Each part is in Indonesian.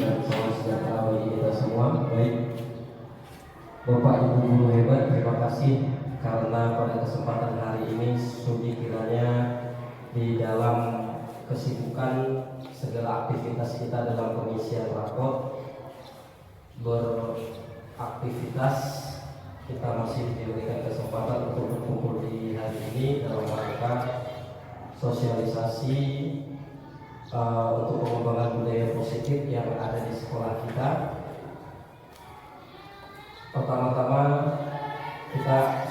dan salam sejahtera bagi kita semua. Baik, Bapak Ibu guru hebat, terima kasih karena pada kesempatan hari ini sudi kiranya di dalam kesibukan segala aktivitas kita dalam pengisian rapor beraktivitas, kita masih diberikan kesempatan untuk berkumpul di hari ini dalam rangka sosialisasi untuk pengembangan budaya positif yang ada di sekolah kita. Pertama-tama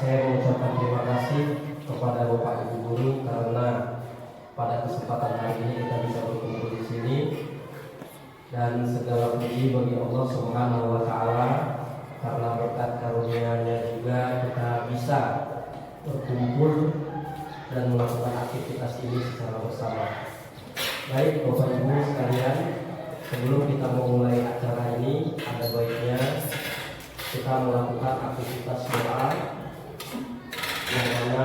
saya mengucapkan terima kasih kepada Bapak Ibu guru karena pada kesempatan hari ini kita bisa berkumpul di sini, dan segala puji bagi Allah Subhanahu wa taala karena berkat karunia-Nya juga kita bisa berkumpul dan melakukan aktivitas ini secara bersama. Baik Bapak Ibu sekalian, sebelum kita memulai acara ini, ada baiknya kita melakukan aktivitas doa yang mana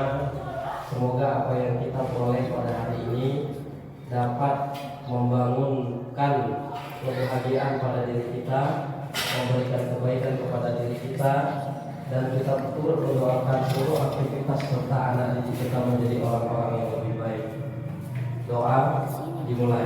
semoga apa yang kita peroleh pada hari ini dapat membangunkan kebahagiaan pada diri kita, memberikan kebaikan kepada diri kita, dan kita betul mendoakan seluruh aktivitas serta anak didik kita menjadi orang-orang yang lebih baik. Doa dimulai.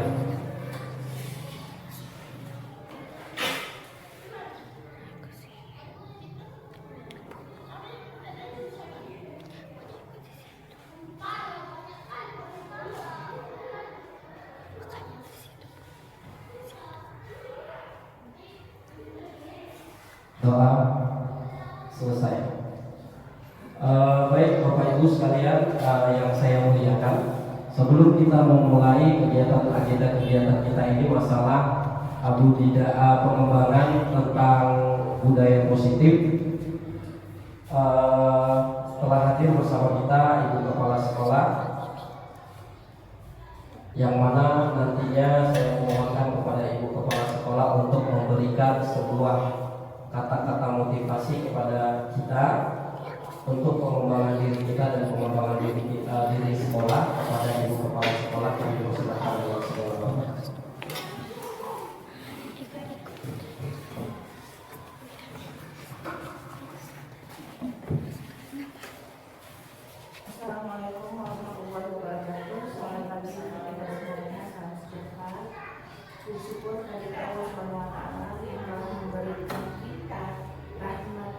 Doa selesai. Baik Bapak Ibu sekalian yang saya muliakan, sebelum kita memulai agenda kegiatan kita ini masalah pengembangan tentang budaya positif, telah hadir bersama kita Ibu Kepala Sekolah, yang mana nantinya saya memohonkan kepada Ibu Kepala Sekolah untuk memberikan sebuah kata-kata motivasi kepada kita untuk pengembangan diri kita dan pengembangan diri sekolah kepada Ibu Kepala Sekolah yang dipersilakan dengan segala hormat. Assalamualaikum warahmatullahi wabarakatuh. Selamat pagi kita semuanya, salam sejahtera. Bersyukur kepada Allah Subhanahu wa taala yang telah memberikan kita rahmat,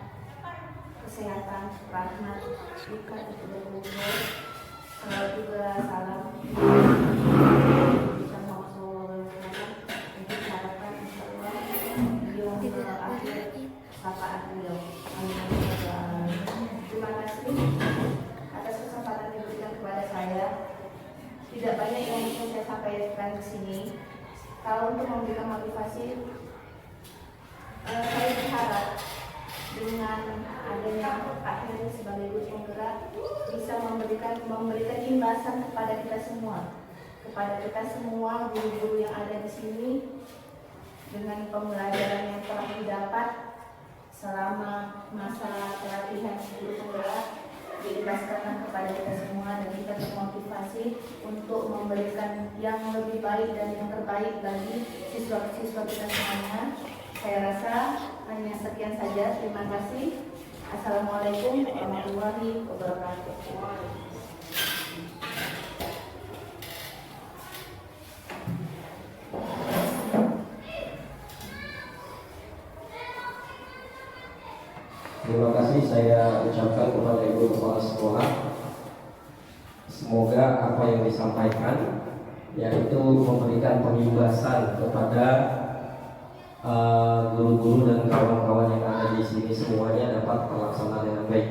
kesehatan, rahmat, juga itu berkumpul. Juga salam bisa maksud untuk harapkan insyaallah beliau berakhir syafaat beliau. Amin. Terima kasih atas kesempatan yang diberikan kepada saya. Tidak banyak yang bisa saya sampaikan di sini. Kalau untuk memberikan motivasi, saya berharap dengan adanya Pak Heri sebagai guru penggerak bisa memberikan imbasan kepada kita semua guru-guru yang ada di sini, dengan pembelajaran yang telah didapat selama masa pelatihan guru penggerak, diikhlaskan kepada kita semua dan kita termotivasi untuk memberikan yang lebih baik dan yang terbaik bagi siswa-siswa kita semuanya. Saya rasa hanya sekian saja. Terima kasih. Assalamualaikum warahmatullahi wabarakatuh. Terima kasih saya ucapkan kepada Ibu Kepala Sekolah. Semoga apa yang disampaikan yaitu memberikan pengimbasan kepada guru-guru dan kawan-kawan yang ada di sini semuanya dapat terlaksana dengan baik.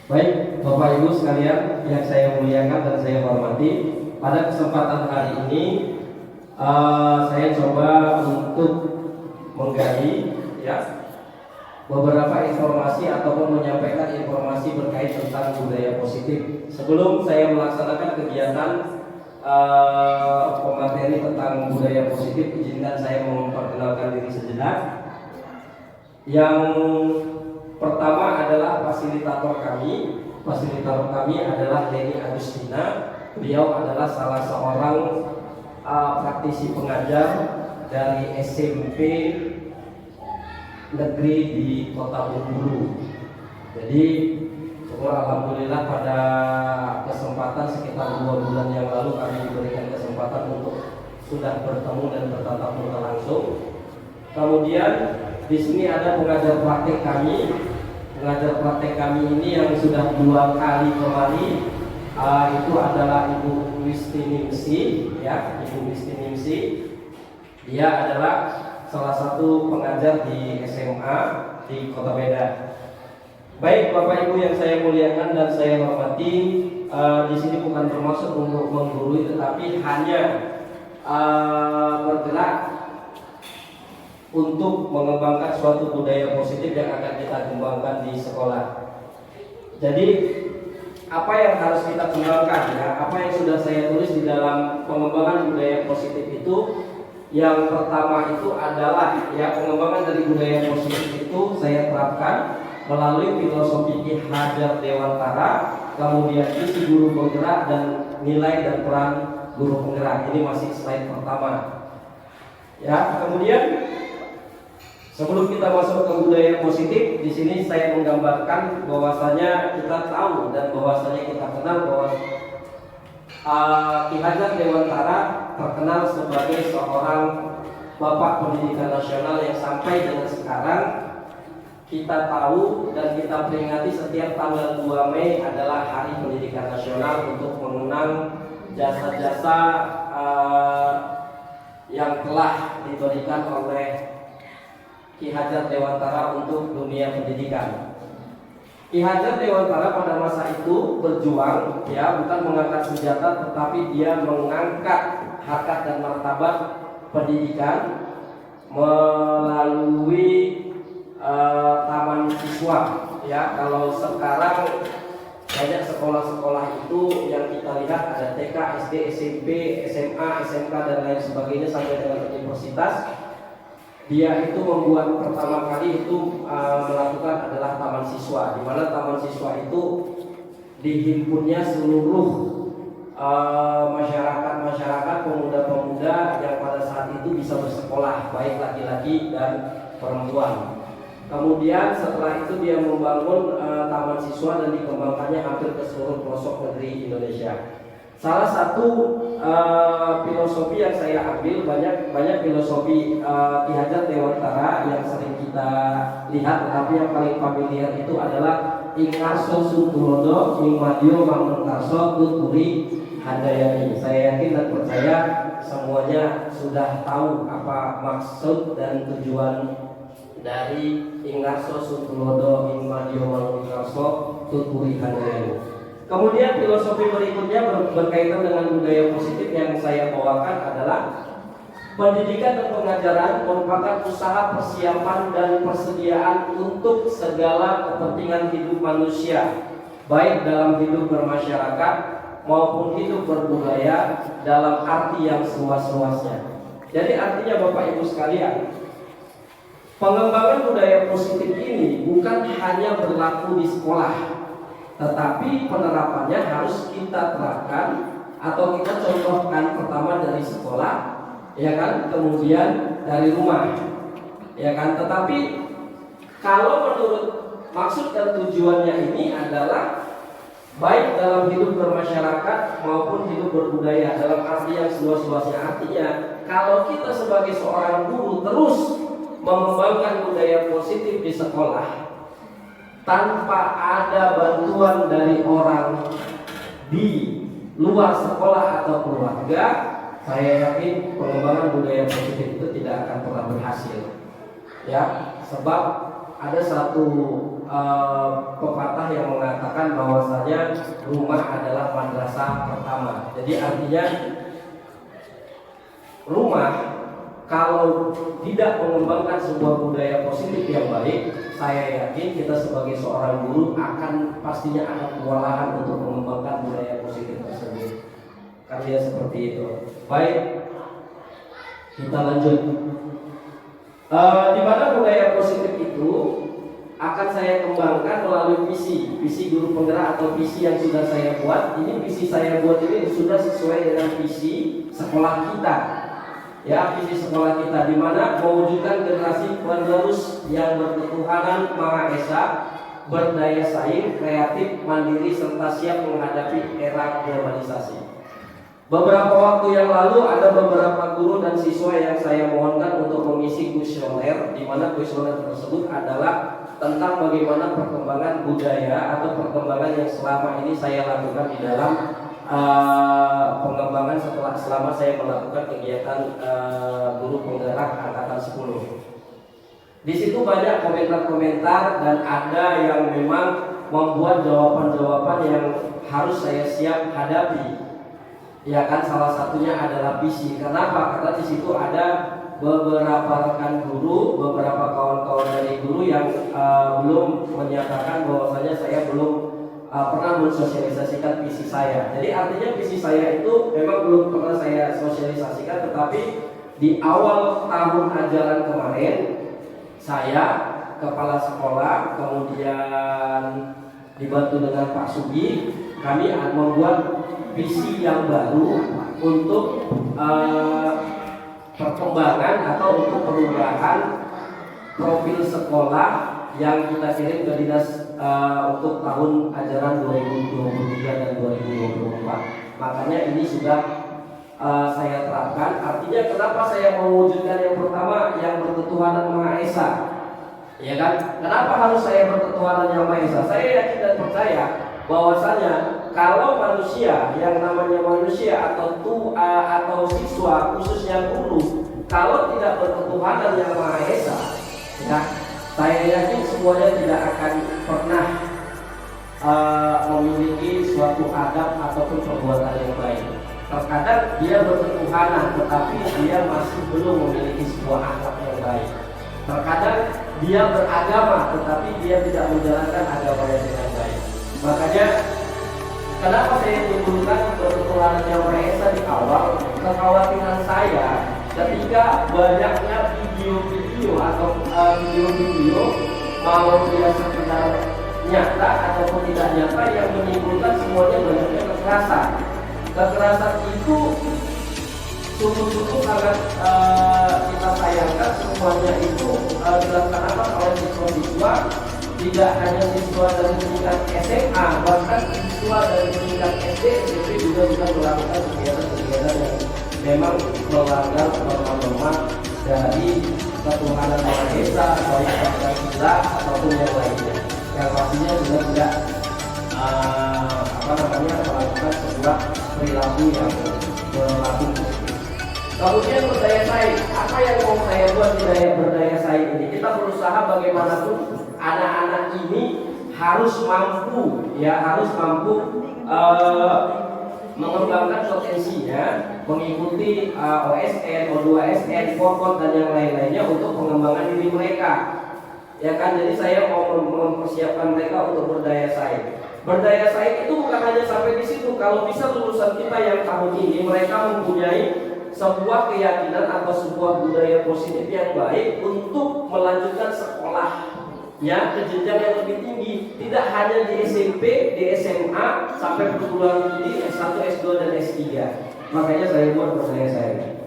Baik, Bapak Ibu sekalian yang saya muliakan dan saya hormati, pada kesempatan hari ini saya coba untuk menggali beberapa informasi ataupun menyampaikan informasi berkait tentang budaya positif. Sebelum saya melaksanakan kegiatan pemateri tentang budaya positif, izinkan saya memperkenalkan diri sejenak. Yang pertama adalah fasilitator kami. Fasilitator kami adalah Leni Agustina. Beliau adalah salah seorang praktisi pengajar dari SMP negeri di Kota Bengkulu. Jadi alhamdulillah pada kesempatan sekitar 2 bulan yang lalu kami diberikan kesempatan untuk sudah bertemu dan bertatap muka langsung. Kemudian di sini ada pengajar praktek kami. Pengajar praktek kami ini yang sudah 2 kali kembali itu adalah Ibu Wistiningsi, ya, Ibu Wistiningsi. Dia adalah salah satu pengajar di SMA di Kota Medan. Baik Bapak Ibu yang saya muliakan dan saya hormati, di sini bukan bermaksud untuk menggurui, tetapi hanya bergerak untuk mengembangkan suatu budaya positif yang akan kita kembangkan di sekolah. Jadi apa yang harus kita kembangkan, ya, apa yang sudah saya tulis di dalam pengembangan budaya positif itu, yang pertama itu adalah, ya, pengembangan dari budaya positif itu saya terapkan melalui filosofi Ki Hajar Dewantara, kemudian isi guru penggerak dan nilai dan peran guru penggerak. Ini masih slide pertama. Ya, kemudian sebelum kita masuk ke budaya positif, di sini saya menggambarkan bahwasanya kita tahu dan bahwasanya kita kenal bahwa Ki Hajar Dewantara terkenal sebagai seorang bapak pendidikan nasional yang sampai dengan sekarang kita tahu dan kita peringati setiap tanggal 2 Mei adalah Hari Pendidikan Nasional untuk mengenang jasa-jasa yang telah diberikan oleh Ki Hajar Dewantara untuk dunia pendidikan. Ki Hajar Dewantara pada masa itu berjuang, ya, bukan mengangkat senjata, tetapi dia mengangkat harkat dan martabat pendidikan melalui taman siswa, ya. Kalau sekarang banyak sekolah-sekolah itu yang kita lihat ada TK, SD, SMP, SMA, SMK dan lain sebagainya sampai dengan universitas. Dia itu membuat pertama kali itu melakukan adalah taman siswa, di mana taman siswa itu dihimpunnya seluruh masyarakat pemuda-pemuda yang pada saat itu bisa bersekolah, baik laki-laki dan perempuan. Kemudian setelah itu dia membangun taman siswa dan dikembangkannya hampir ke seluruh pelosok negeri Indonesia. Salah satu filosofi yang saya ambil, banyak filosofi Ki Hajar Dewantara yang sering kita lihat, tetapi yang paling familiar itu adalah Ing Arso Sutulodo, Ing Madyo Mangunkarso, Tuturi Handayani. Saya yakin dan percaya semuanya sudah tahu apa maksud dan tujuan dari Ing Arso Sutulodo, Ing Madyo Mangunkarso, Tuturi Handayani. Kemudian filosofi berikutnya berkaitan dengan budaya positif yang saya bawakan adalah pendidikan dan pengajaran merupakan usaha persiapan dan persediaan untuk segala kepentingan hidup manusia, baik dalam hidup bermasyarakat maupun hidup berbudaya dalam arti yang seluas-luasnya. Jadi artinya Bapak Ibu sekalian, pengembangan budaya positif ini bukan hanya berlaku di sekolah, tetapi penerapannya harus kita terapkan atau kita contohkan pertama dari sekolah, ya kan, kemudian dari rumah, ya kan. Tetapi kalau menurut maksud dan tujuannya ini adalah baik dalam hidup bermasyarakat maupun hidup berbudaya dalam arti yang seluas-luasnya. Artinya kalau kita sebagai seorang guru terus mengembangkan budaya positif di sekolah tanpa ada bantuan dari orang di luar sekolah atau keluarga, saya yakin pengembangan budaya positif itu tidak akan pernah berhasil. Ya, sebab ada satu pepatah yang mengatakan bahwasanya rumah adalah madrasah pertama. Jadi artinya rumah kalau tidak mengembangkan sebuah budaya positif yang baik, saya yakin kita sebagai seorang guru pastinya akan kewalahan untuk mengembangkan budaya positif tersebut. Karena seperti itu. Baik, kita lanjut. Di mana budaya positif itu akan saya kembangkan melalui visi guru penggerak atau visi yang sudah saya buat. Ini visi saya buat ini sudah sesuai dengan visi sekolah kita. ya visi sekolah kita, di mana mewujudkan generasi penerus yang berketuhanan Maha Esa, berdaya saing, kreatif, mandiri, serta siap menghadapi era globalisasi. Beberapa waktu yang lalu ada beberapa guru dan siswa yang saya mohonkan untuk mengisi kuesioner, di mana kuesioner tersebut adalah tentang bagaimana perkembangan budaya atau perkembangan yang selama ini saya lakukan di dalam pengembangan selama saya melakukan kegiatan guru penggerak angkatan 10. Di situ banyak komentar-komentar dan ada yang memang membuat jawaban-jawaban yang harus saya siap hadapi. Ya kan, salah satunya adalah visi. Kenapa? Karena di situ ada beberapa rekan guru, beberapa kawan-kawan dari guru yang belum menyatakan bahwasanya saya belum pernah mensosialisasikan visi saya. Jadi artinya visi saya itu memang belum pernah saya sosialisasikan, tetapi di awal tahun ajaran kemarin saya, kepala sekolah, kemudian dibantu dengan Pak Sugi, kami membuat visi yang baru untuk perkembangan atau untuk perubahan profil sekolah yang kita kirim ke dinas untuk tahun ajaran 2023 dan 2024. Makanya ini sudah saya terapkan. Artinya kenapa saya mewujudkan yang pertama, yang berketuhanan Maha Esa, ya kan? Kenapa harus saya berketuhanan yang Maha Esa? Saya yakin dan percaya bahwasanya kalau manusia, yang namanya manusia atau siswa, khususnya guru, kalau tidak berketuhanan yang Maha Esa, ya, saya yakin semuanya tidak akan pernah memiliki suatu adab ataupun perbuatan yang baik. Terkadang dia berketuhanan, tetapi dia masih belum memiliki sebuah akhlak yang baik. Terkadang dia beragama, tetapi dia tidak menjalankan agamanya dengan baik. Makanya kenapa saya timbulkan berketuhanan yang Maha Esa di awal? Kekhawatiran saya ketika banyaknya video-video atau video-video mau dia sekedar nyata ataupun tidak nyata yang menimbulkan semuanya banyaknya kekerasan. Kekerasan itu sungguh-sungguh sangat kita sayangkan. Semuanya itu dilaksanakan oleh siswa-siswa, tidak hanya siswa dari tingkat SMA, bahkan siswa dari tingkat SD, SMP juga bisa melakukan kegiatan-kegiatan yang memang melanggar norma-norma dari ketuhanan Maha Esa, baik Pancasila ataupun yang lainnya. Yang pastinya juga tidak melakukan sebuah perilaku yang berlaku. Kemudian berdaya saing, apa yang mau saya buat di berdaya saing ini? Kita berusaha bagaimanapun anak-anak ini harus mampu mengembangkan potensinya, mengikuti OSN, O2SN, Forkot dan yang lain-lainnya untuk pengembangan diri mereka. Ya kan, jadi saya mau mempersiapkan mereka untuk berdaya saing. Berdaya saing itu bukan hanya sampai di situ. Kalau bisa lulusan kita yang tahun ini mereka mempunyai sebuah keyakinan atau sebuah budaya positif yang baik untuk melanjutkan sekolahnya ke jenjang yang lebih tinggi, tidak hanya di SMP, di SMA sampai perguruan tinggi S1, S2 dan S3. Makanya saya buat berdaya saing.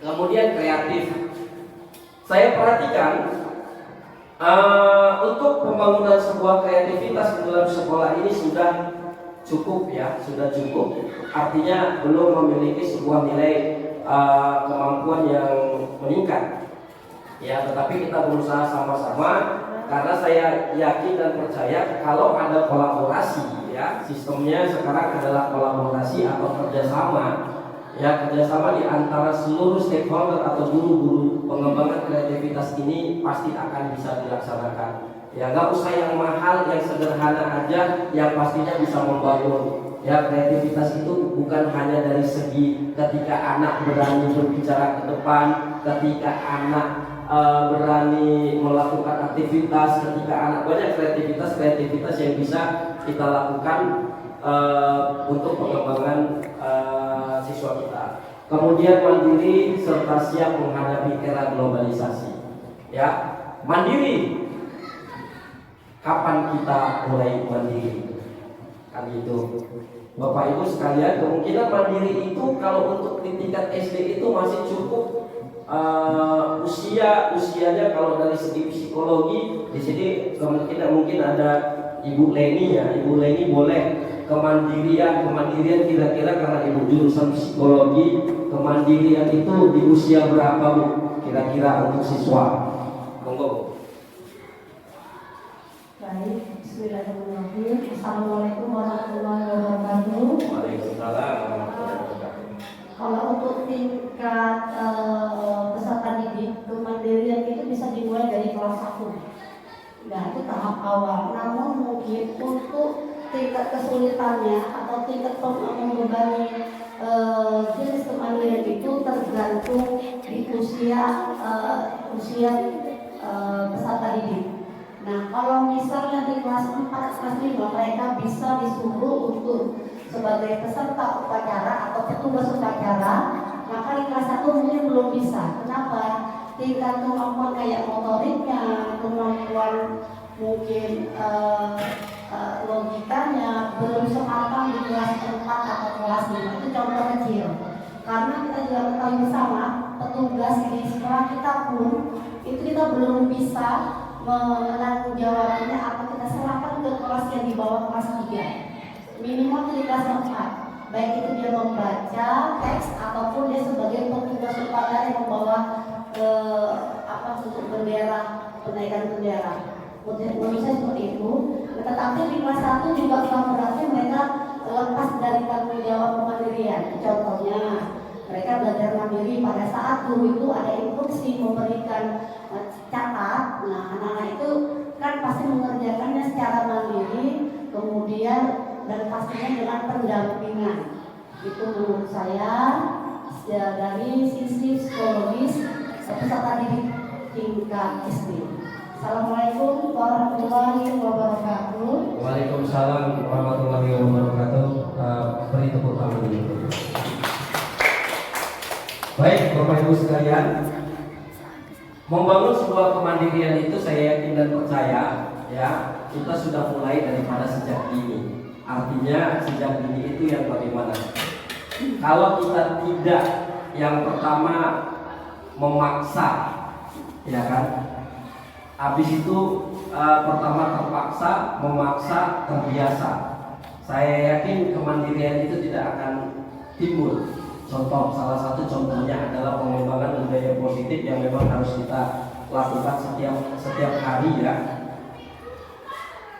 Kemudian kreatif. Saya perhatikan untuk pembangunan sebuah kreativitas di dalam sekolah ini sudah cukup. Artinya belum memiliki sebuah nilai kemampuan yang meningkat. Ya, tetapi kita berusaha sama-sama karena saya yakin dan percaya kalau ada kolaborasi, ya, sistemnya sekarang adalah kolaborasi atau kerjasama. Ya, kerjasama di antara seluruh stakeholder atau guru-guru pengembangan kreativitas ini pasti akan bisa dilaksanakan. Ya, nggak usah yang mahal, yang sederhana aja, yang pastinya bisa membangun. Ya, kreativitas itu bukan hanya dari segi ketika anak berani berbicara ke depan, ketika anak berani melakukan aktivitas, ketika anak banyak kreativitas yang bisa kita lakukan untuk pengembangan siswa kita. Kemudian mandiri serta siap menghadapi era globalisasi. Ya, mandiri. Kapan kita mulai mandiri? Kan gitu. Bapak Ibu sekalian, kemungkinan mandiri itu kalau untuk di tingkat SD itu masih cukup usianya kalau dari segi psikologi di sini kemungkinan mungkin ada Ibu Leni ya. Ibu Leni boleh kemandirian kira-kira karena ibu jurusan psikologi, kemandirian itu di usia berapa Bu? Kira-kira untuk siswa? Monggo Bu. Baik, bismillahirrahmanirrahim. Assalamualaikum warahmatullahi wabarakatuh. Waalaikumsalam warahmatullahi wabarakatuh. Kalau untuk tingkat peserta didik kemandirian itu bisa dimulai dari kelas 1. Nah, itu tahap awal. Namun mungkin untuk tingkat kesulitannya atau tingkat membebani jenis kemandirian itu tergantung di usia peserta didik. Nah, kalau misalnya di kelas 4, kelas 5 mereka bisa disuruh untuk sebagai peserta upacara atau petugas upacara, maka di kelas 1 mungkin belum bisa. Kenapa? Tingkat kemampuan kayak motoriknya, kemampuan mungkin logikanya belum sematang di kelas 4 atau kelas 5. Itu contoh kecil. Karena kita juga ketahui bersama, petugas di sekolah kita pun itu kita belum bisa menanggung jawabannya atau kita serahkan ke kelas yang di bawah kelas 3, minimal di kelas 4, baik itu dia membaca teks ataupun dia sebagai petugas upacara yang membawa untuk bendera, penaikan bendera. Menurut saya seperti itu. Tetapi di kelas 1 juga bukan berarti mereka lepas dari tanggung jawab kemandirian. Contohnya mereka belajar mandiri pada saat guru itu ada instruksi memberikan catat. Nah, anak-anak itu kan pasti mengerjakannya secara mandiri, kemudian dan pastinya dengan pendampingan. Itu menurut saya dari sisi psikologis peserta didik tingkat SD. Assalamualaikum warahmatullahi wabarakatuh. Waalaikumsalam warahmatullahi wabarakatuh. Beri tepuk tangan dulu. Baik, Bapak Ibu sekalian, membangun sebuah kemandirian itu saya yakin dan percaya ya, kita sudah mulai daripada sejak dini. Artinya sejak dini itu yang bagaimana? Kalau kita tidak, yang pertama memaksa, ya kan? Habis itu pertama terpaksa, memaksa, terbiasa. Saya yakin kemandirian itu tidak akan timbul. Contoh, salah satu contohnya adalah pengembangan budaya positif yang memang harus kita lakukan setiap hari ya.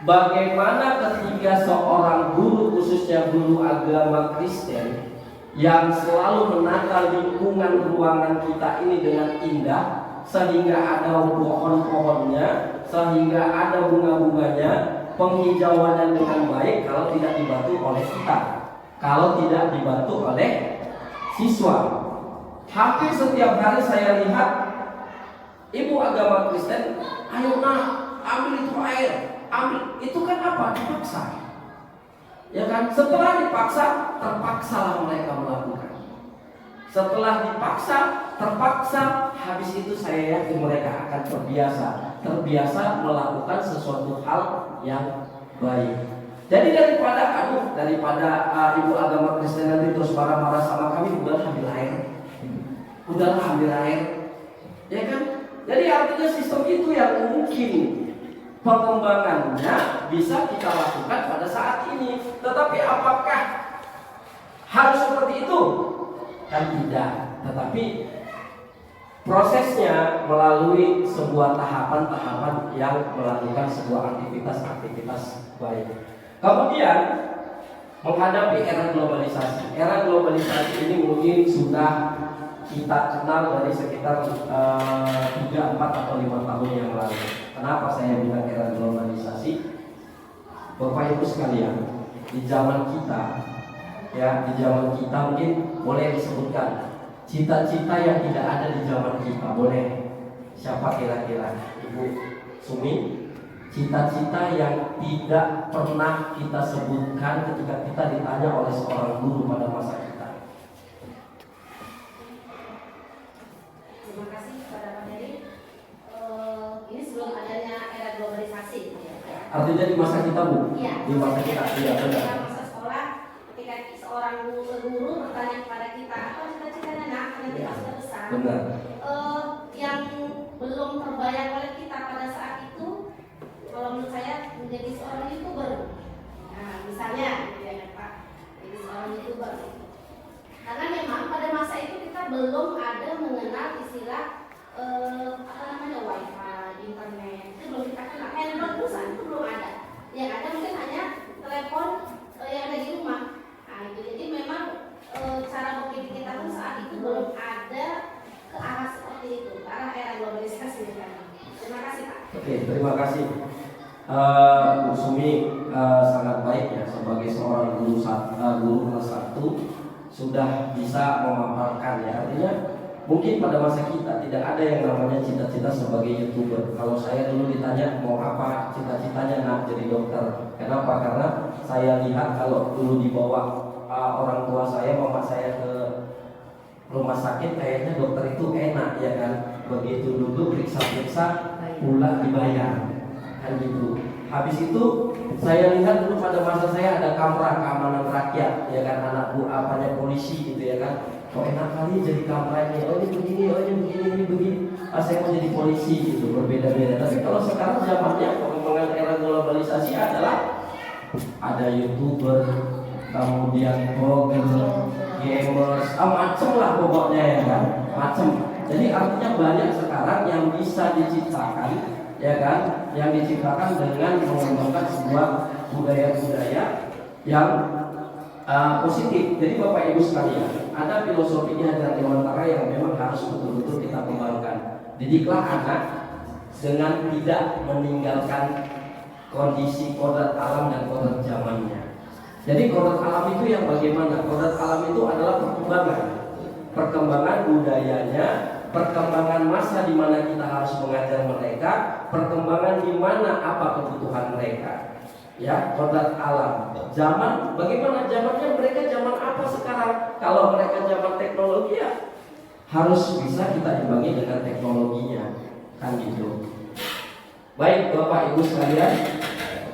Bagaimana ketika seorang guru, khususnya guru agama Kristen, yang selalu menata lingkungan ruangan kita ini dengan indah, sehingga ada pohon-pohonnya, sehingga ada bunga-bunganya, penghijauannya dengan baik, kalau tidak dibantu oleh kita, kalau tidak dibantu oleh siswa. Hampir setiap hari saya lihat ibu agama Kristen, ayo nak, ambil itu air, ambil. Itu kan apa? Dipaksa. Ya kan? Setelah dipaksa, terpaksalah mereka melakukan. Setelah dipaksa, terpaksa, habis itu saya yakin mereka akan terbiasa melakukan sesuatu hal yang baik. Jadi daripada ibu agama Kristen nanti terus marah-marah sama kami, udahlah ambil air, ya kan? Jadi artinya sistem itu yang mungkin pengembangannya bisa kita lakukan pada saat ini. Tetapi apakah harus seperti itu? Kan tidak. Tetapi prosesnya melalui sebuah tahapan-tahapan yang melakukan sebuah aktivitas baik. Kemudian menghadapi era globalisasi. Era globalisasi ini mungkin sudah kita kenal dari sekitar 3, 4 atau 5 tahun yang lalu. Kenapa saya bilang era globalisasi? Bapak Ibu sekalian, di zaman kita mungkin boleh disebutkan cita-cita yang tidak ada di zaman kita, boleh. Siapa kira-kira? Ibu Sumi? Cita-cita yang tidak pernah kita sebutkan ketika kita ditanya oleh seorang guru pada masa kita. Terima kasih kepada Pak Heri. Ini sebelum adanya era globalisasi, ya. Artinya di masa kita, Bu? Iya. Di masa kita, iya benar. Ketika masa sekolah, ketika seorang guru bertanya kepada kita, apa cita-citanya nak? Karena kita sudah besar. Benar. Oke, terima kasih. Bu Sumi sangat baik ya sebagai seorang guru kelas 1 sudah bisa memaparkan ya. Artinya mungkin pada masa kita tidak ada yang namanya cita-cita sebagai YouTuber. Kalau saya dulu ditanya mau apa cita-citanya, nak jadi dokter. Kenapa? Karena saya lihat kalau dulu dibawa orang tua saya, mama saya ke rumah sakit, kayaknya dokter itu enak ya kan. Begitu dulu periksa-periksa pulang dibayar kan gitu. Habis itu saya lihat dulu pada masa saya ada kamera keamanan rakyat ya kan, anak apanya polisi gitu ya kan. Oh enak kali jadi kameranya, oh ini begini, oh ini begini. Saya mau jadi polisi gitu, berbeda-beda. Tapi kalau sekarang zamannya perkembangan era globalisasi adalah ada YouTuber, kemudian blogger, gamers, macem lah pokoknya ya kan, macem. Jadi artinya banyak sekarang yang bisa diciptakan ya kan, yang diciptakan dengan mengembangkan sebuah budaya-budaya yang positif. Jadi Bapak Ibu sekalian, ada filosofi Hajat Dewantara yang memang harus betul-betul kita kembangkan. Didiklah anak dengan tidak meninggalkan kondisi kodrat alam dan kodrat zamannya. Jadi kodrat alam itu yang bagaimana? Kodrat alam itu adalah perkembangan budayanya, perkembangan masa di mana kita harus mengajar mereka, perkembangan di mana apa kebutuhan mereka. Ya, kodrat alam. Zaman, bagaimana zamannya mereka, zaman apa sekarang? Kalau mereka zaman teknologi ya harus bisa kita imbangi dengan teknologinya, kan gitu. Baik Bapak Ibu sekalian,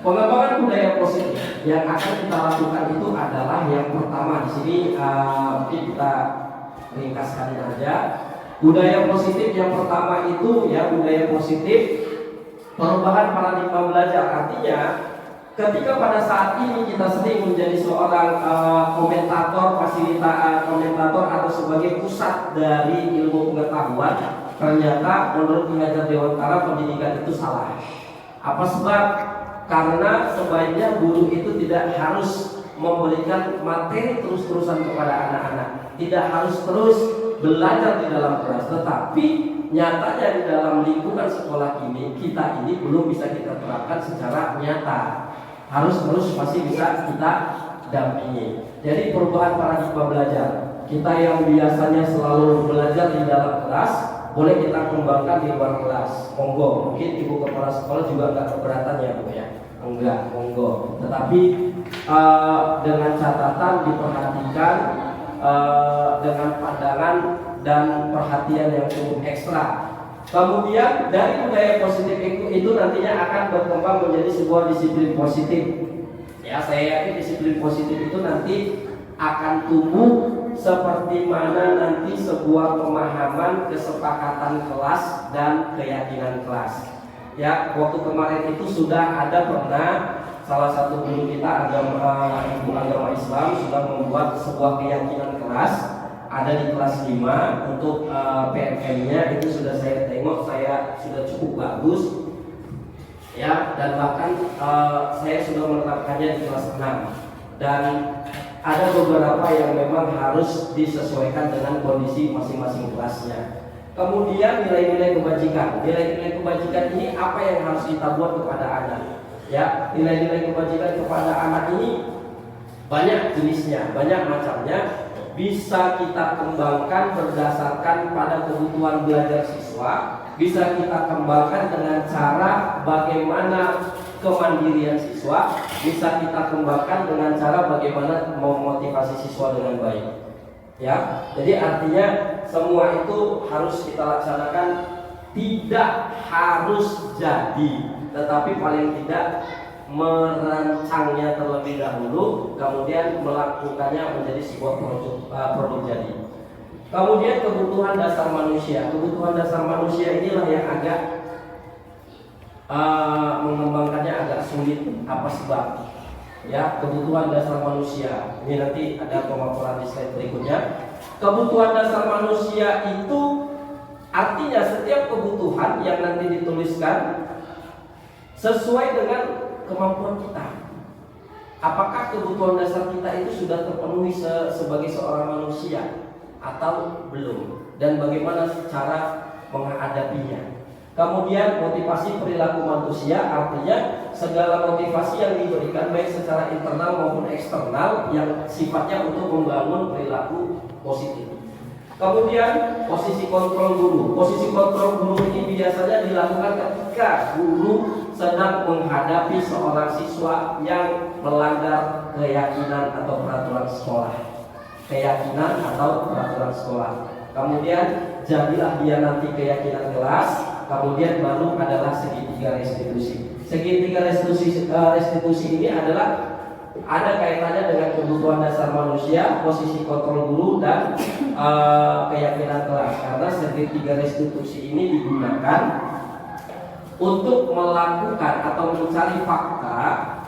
pengembangan budaya positif yang akan kita lakukan itu adalah yang pertama di sini mungkin kita ringkaskan aja. Budaya positif yang pertama itu ya budaya positif perubahan paradigma belajar. Artinya ketika pada saat ini kita sering menjadi seorang komentator, komentator atau sebagai pusat dari ilmu pengetahuan, ternyata menurut Ki Hajat Dewantara pendidikan itu salah. Apa sebab? Karena sebaiknya guru itu tidak harus memberikan materi terus-terusan kepada anak-anak, tidak harus terus belajar di dalam kelas, tetapi nyatanya di dalam lingkungan sekolah ini kita ini belum bisa kita terapkan secara nyata. Harus terus masih bisa kita dampingi. Jadi perubahan paradigma belajar, kita yang biasanya selalu belajar di dalam kelas boleh kita kembangkan di luar kelas. Monggo, mungkin ibu kepala sekolah juga nggak keberatan ya Bu ya, enggak, monggo. Tetapi dengan catatan diperhatikan dengan pandangan dan perhatian yang cukup ekstra. Kemudian dari budaya positif itu nantinya akan berkembang menjadi sebuah disiplin positif. Ya, saya yakin disiplin positif itu nanti akan tumbuh seperti mana nanti sebuah pemahaman, kesepakatan kelas dan keyakinan kelas. Ya, waktu kemarin itu sudah ada pernah salah satu guru kita ibu agama Islam sudah membuat sebuah keyakinan kelas. Ada di kelas 5 untuk PMM-nya itu sudah saya tengok, saya sudah cukup bagus ya, dan bahkan saya sudah menerapkannya di kelas 6 dan ada beberapa yang memang harus disesuaikan dengan kondisi masing-masing kelasnya. Kemudian nilai-nilai kebajikan, nilai-nilai kebajikan ini apa yang harus kita buat kepada anak ya. Nilai-nilai kebajikan kepada anak ini banyak jenisnya, banyak macamnya, bisa kita kembangkan berdasarkan pada kebutuhan belajar siswa, bisa kita kembangkan dengan cara bagaimana kemandirian siswa, bisa kita kembangkan dengan cara bagaimana memotivasi siswa dengan baik. Ya, jadi artinya semua itu harus kita laksanakan, tidak harus jadi, tetapi paling tidak merancangnya terlebih dahulu, kemudian melakukannya menjadi sebuah produk jadi. Kemudian kebutuhan dasar manusia. Kebutuhan dasar manusia inilah yang agak mengembangkannya agak sulit. Apa sebab? Ya, kebutuhan dasar manusia. Ini nanti ada pemaparan di slide berikutnya. Kebutuhan dasar manusia itu artinya setiap kebutuhan yang nanti dituliskan sesuai dengan kemampuan kita. Apakah kebutuhan dasar kita itu sudah terpenuhi sebagai seorang manusia atau belum, dan bagaimana cara menghadapinya. Kemudian motivasi perilaku manusia, artinya segala motivasi yang diberikan baik secara internal maupun eksternal yang sifatnya untuk membangun perilaku positif. Kemudian posisi kontrol guru. Posisi kontrol guru ini biasanya dilakukan ketika guru sedang menghadapi seorang siswa yang melanggar keyakinan atau peraturan sekolah. Keyakinan atau peraturan sekolah. Kemudian jadilah dia nanti keyakinan kelas. Kemudian baru adalah segitiga restitusi. Segitiga restitusi ini adalah ada kaitannya dengan kebutuhan dasar manusia, posisi kontrol guru dan keyakinan kelas. Karena segitiga restitusi ini digunakan untuk melakukan atau mencari fakta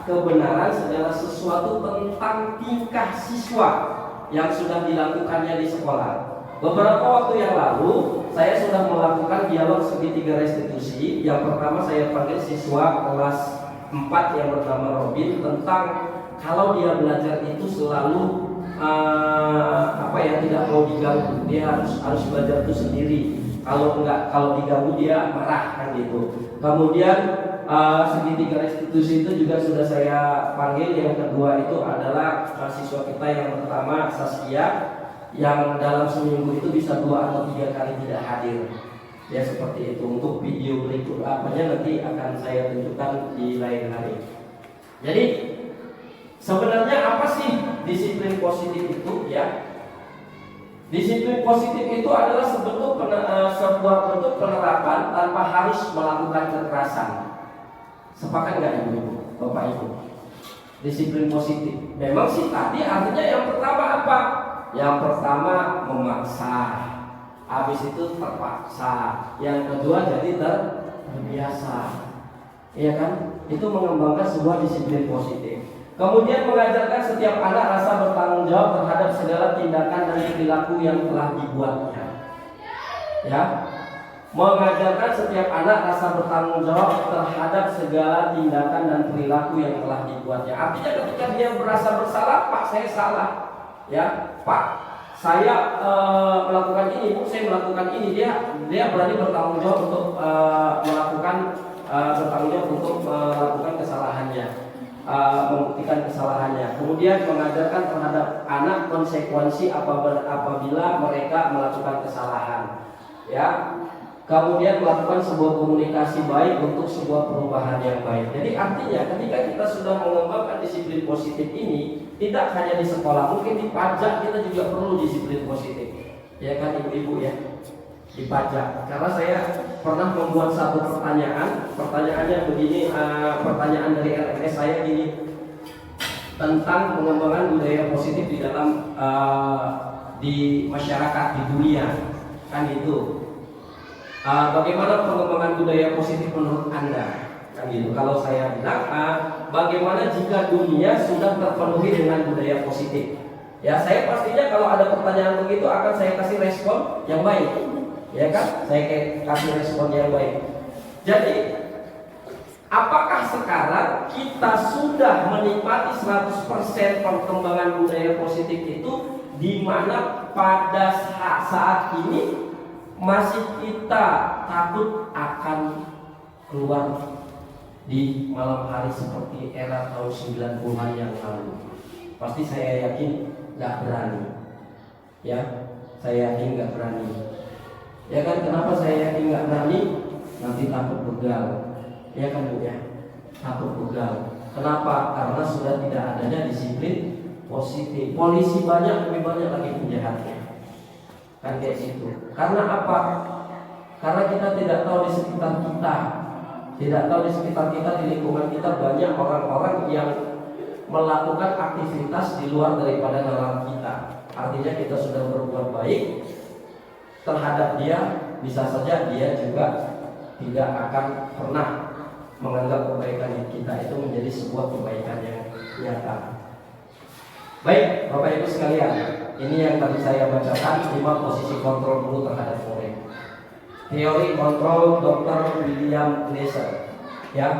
kebenaran segala sesuatu tentang tingkah siswa yang sudah dilakukannya di sekolah. Beberapa waktu yang lalu saya sudah melakukan dialog segitiga restitusi. Yang pertama saya panggil siswa kelas 4 yang bernama Robin tentang kalau dia belajar itu selalu tidak mau diganggu, dia harus belajar itu sendiri. Kalau diganggu dia marah kan gitu. Kemudian segitiga restitusi itu juga sudah saya panggil. Yang kedua itu adalah siswa kita yang pertama Saskia, yang dalam seminggu itu bisa 2 atau 3 kali tidak hadir. Ya seperti itu. Untuk video berikut apanya nanti akan saya tunjukkan di lain hari. Jadi sebenarnya apa sih disiplin positif itu ya? Disiplin positif itu adalah sebuah bentuk penerapan tanpa harus melakukan kekerasan. Sepakat nggak ibu, bapak ibu? Disiplin positif. Memang sih tadi artinya yang pertama apa? Yang pertama memaksa, habis itu terpaksa. Yang kedua jadi terbiasa, iya kan? Itu mengembangkan sebuah disiplin positif. Kemudian mengajarkan setiap anak rasa bertanggung jawab terhadap segala tindakan dan perilaku yang telah dibuatnya. Ya, mengajarkan setiap anak rasa bertanggung jawab terhadap segala tindakan dan perilaku yang telah dibuatnya. Artinya ketika dia merasa bersalah, Pak saya salah. Ya, Pak, saya melakukan ini, Bu, saya melakukan ini. Dia berani bertanggung jawab untuk melakukan kesalahannya, membuktikan kesalahannya. Kemudian mengajarkan terhadap anak konsekuensi apabila mereka melakukan kesalahan. Ya. Kemudian melakukan sebuah komunikasi baik untuk sebuah perubahan yang baik. Jadi artinya ketika kita sudah mengembangkan disiplin positif ini, tidak hanya di sekolah, mungkin di pajak kita juga perlu disiplin positif. Ya kan ibu-ibu ya, di pajak. Karena saya pernah membuat satu pertanyaan. Pertanyaannya begini, pertanyaan dari LMS saya gini, tentang pengembangan budaya positif di dalam di masyarakat di dunia, kan gitu. Bagaimana pengembangan budaya positif menurut Anda? Kan gitu. Kalau saya bilang, bagaimana jika dunia sudah terpenuhi dengan budaya positif? Ya, saya pastinya kalau ada pertanyaan begitu akan saya kasih respon yang baik. Ya kan? Saya kasih respon yang baik. Jadi, apakah sekarang kita sudah menikmati 100% perkembangan budaya positif itu, di mana pada saat ini masih kita takut akan keluar di malam hari seperti era tahun 90-an yang lalu? Pasti saya yakin gak berani. Ya, saya yakin gak berani. Ya kan, kenapa saya yakin gak berani? Nanti takut begal. Ya kan Bu ya, takut begal. Kenapa? Karena sudah tidak adanya disiplin positif. Polisi lebih banyak lagi penjahatnya. Kan kayak situ. Karena apa? Karena kita tidak tahu di sekitar kita, di lingkungan kita banyak orang-orang yang melakukan aktivitas di luar daripada nalar kita. Artinya kita sudah berbuat baik terhadap dia, bisa saja dia juga tidak akan pernah menganggap kebaikan kita itu menjadi sebuah kebaikan yang nyata. Baik, Bapak Ibu sekalian, ini yang tadi saya bacakan 5 posisi kontrol guru terhadap murid. Teori kontrol Dr. William Glasser. Ya.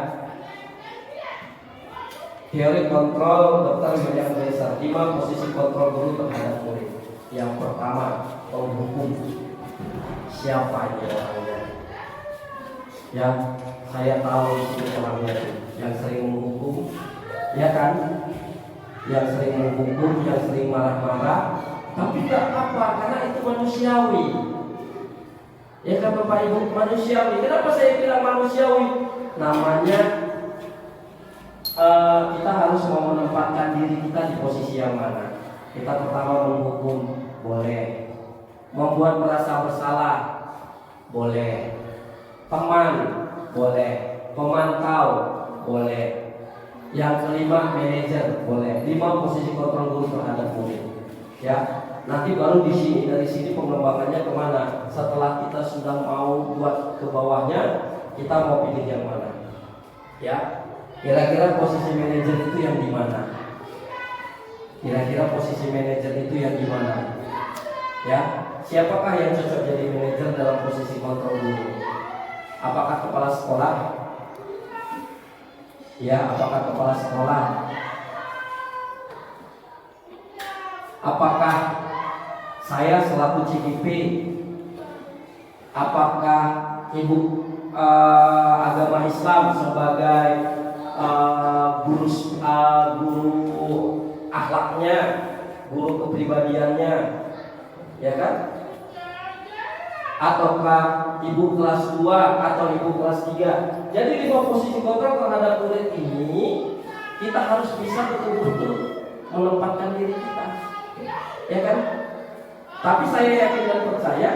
Teori kontrol Dr. William Glasser, 5 posisi kontrol guru terhadap murid. Yang pertama, penghukum. Siapa ini orangnya? Ya, saya tahu itu orangnya yang sering menghukum, ya kan? Yang sering menghukum, yang sering marah-marah. Tapi nggak apa-apa, karena itu manusiawi. Ya kan Bapak Ibu, manusiawi. Kenapa saya bilang manusiawi? Namanya kita harus mau menempatkan diri kita di posisi yang mana. Kita pertama menghukum, boleh. Membuat merasa bersalah, boleh. Teman, boleh. Pemantau, boleh. Yang kelima, manajer, boleh. 5 posisi kontrol guru terhadap murid. Ya, nanti baru di sini, dari sini pengembangannya kemana? Setelah kita sudah mau buat ke bawahnya, kita mau pilih yang mana? Ya, kira-kira posisi manajer itu yang di mana? Kira-kira posisi manajer itu yang di mana? Ya, siapakah yang cocok jadi manajer dalam posisi kontrol guru? Apakah kepala sekolah? Ya, apakah kepala sekolah? Apakah saya selaku CIP? Apakah ibu agama Islam sebagai guru akhlaknya, guru kepribadiannya, ya kan? Ataukah ibu kelas 2 atau ibu kelas 3? Jadi 5 posisi kontrol terhadap murid ini kita harus bisa betul-betul menempatkan diri kita, ya kan? Tapi saya yakin dan percaya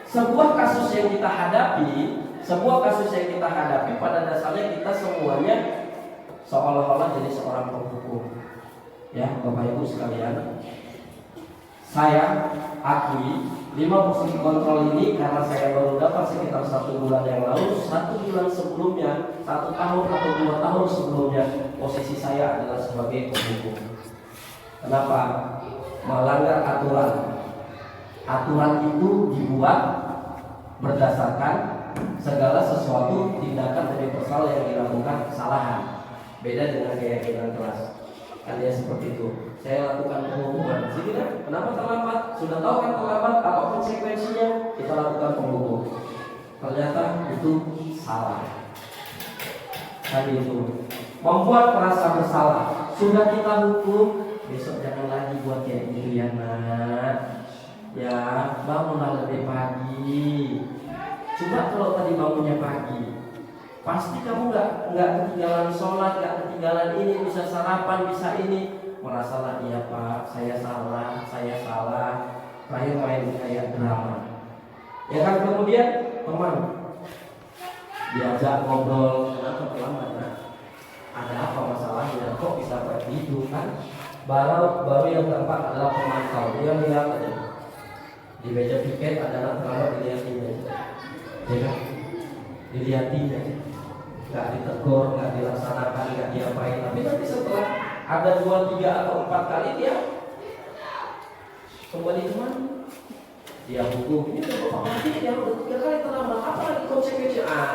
sebuah kasus yang kita hadapi pada dasarnya kita semuanya seolah-olah jadi seorang penghukum. Ya, Bapak Ibu sekalian, saya akui 5 posisi kontrol ini karena saya baru dapat sekitar 1 bulan yang lalu. 1 bulan sebelumnya, 1 tahun atau 2 tahun sebelumnya, posisi saya adalah sebagai penghukum. Kenapa? Melanggar aturan. Aturan itu dibuat berdasarkan segala sesuatu tindakan universal yang dilakukan kesalahan. Beda dengan keyakinan kelas. Kan dia seperti itu. Saya lakukan penghukuman. Sini kan? Kenapa terlambat? Sudah tahu kan terlambat? Apa konsekuensinya? Kita lakukan penghukum. Ternyata itu salah. Tadi itu membuat merasa bersalah. Sudah kita hukum, besok jangan lagi buat kayak gitu ya nak. Ya, bangunlah lebih pagi. Coba kalau tadi bangunnya pagi, pasti kamu nggak ketinggalan sholat, nggak ketinggalan ini, bisa sarapan, bisa ini. Merasalah iya Pak, saya salah. Terakhir main kayak drama. Ya kan, kemudian teman diajak ngobrol, kenapa terlambat? Nah, ada apa masalahnya? Kok bisa begitu kan? Baru yang tampak adalah pemantau. Dia lihat aja di meja piket ada anak terlambat, dilihatin aja. Ya kan? Dilihatin aja. Nggak ditegur, nggak dilaksanakan, nggak diapain. Tapi nanti setelah ada 2, 3 atau 4 kali dia kembali ke mana? Dia hukum. Ini udah Bapak mati, dia udah 3 kali terlambat. Apa lagi konsekuensinya?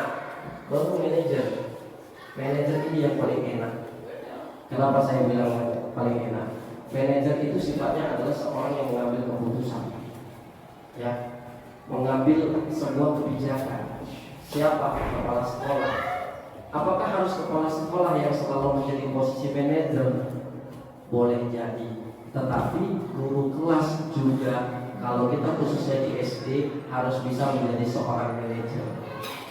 Baru manajer. Manajer ini yang paling enak. Kenapa saya bilang paling enak? Manajer itu sifatnya adalah seorang yang mengambil keputusan, ya, mengambil sebuah kebijakan. Siapa kepala sekolah? Apakah harus kepala sekolah yang selalu menjadi posisi manajer? Boleh jadi, tetapi guru kelas juga, kalau kita khususnya di SD, harus bisa menjadi seorang manajer.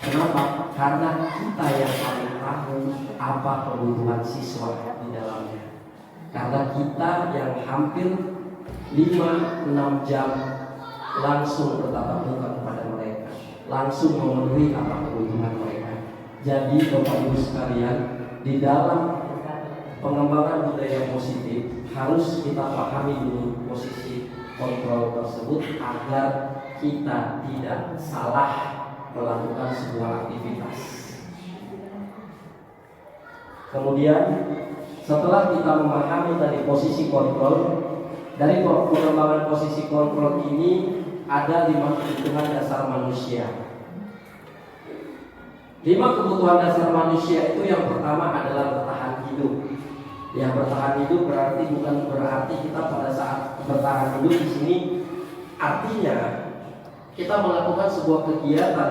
Kenapa? Karena kita yang paling tahu apa kebutuhan siswa di dalamnya. Karena kita yang hampir 5-6 jam langsung bertatap muka kepada mereka, langsung memenuhi apa kebutuhan mereka. Jadi Bapak Ibu sekalian, di dalam pengembangan budaya positif harus kita pahami dulu posisi kontrol tersebut agar kita tidak salah melakukan sebuah aktivitas. Kemudian setelah kita memahami dari posisi kontrol, dari pengembangan posisi kontrol ini ada 5 kebutuhan dasar manusia. 5 kebutuhan dasar manusia itu yang pertama adalah bertahan hidup. Ya, bertahan hidup bukan berarti kita pada saat bertahan hidup di sini artinya kita melakukan sebuah kegiatan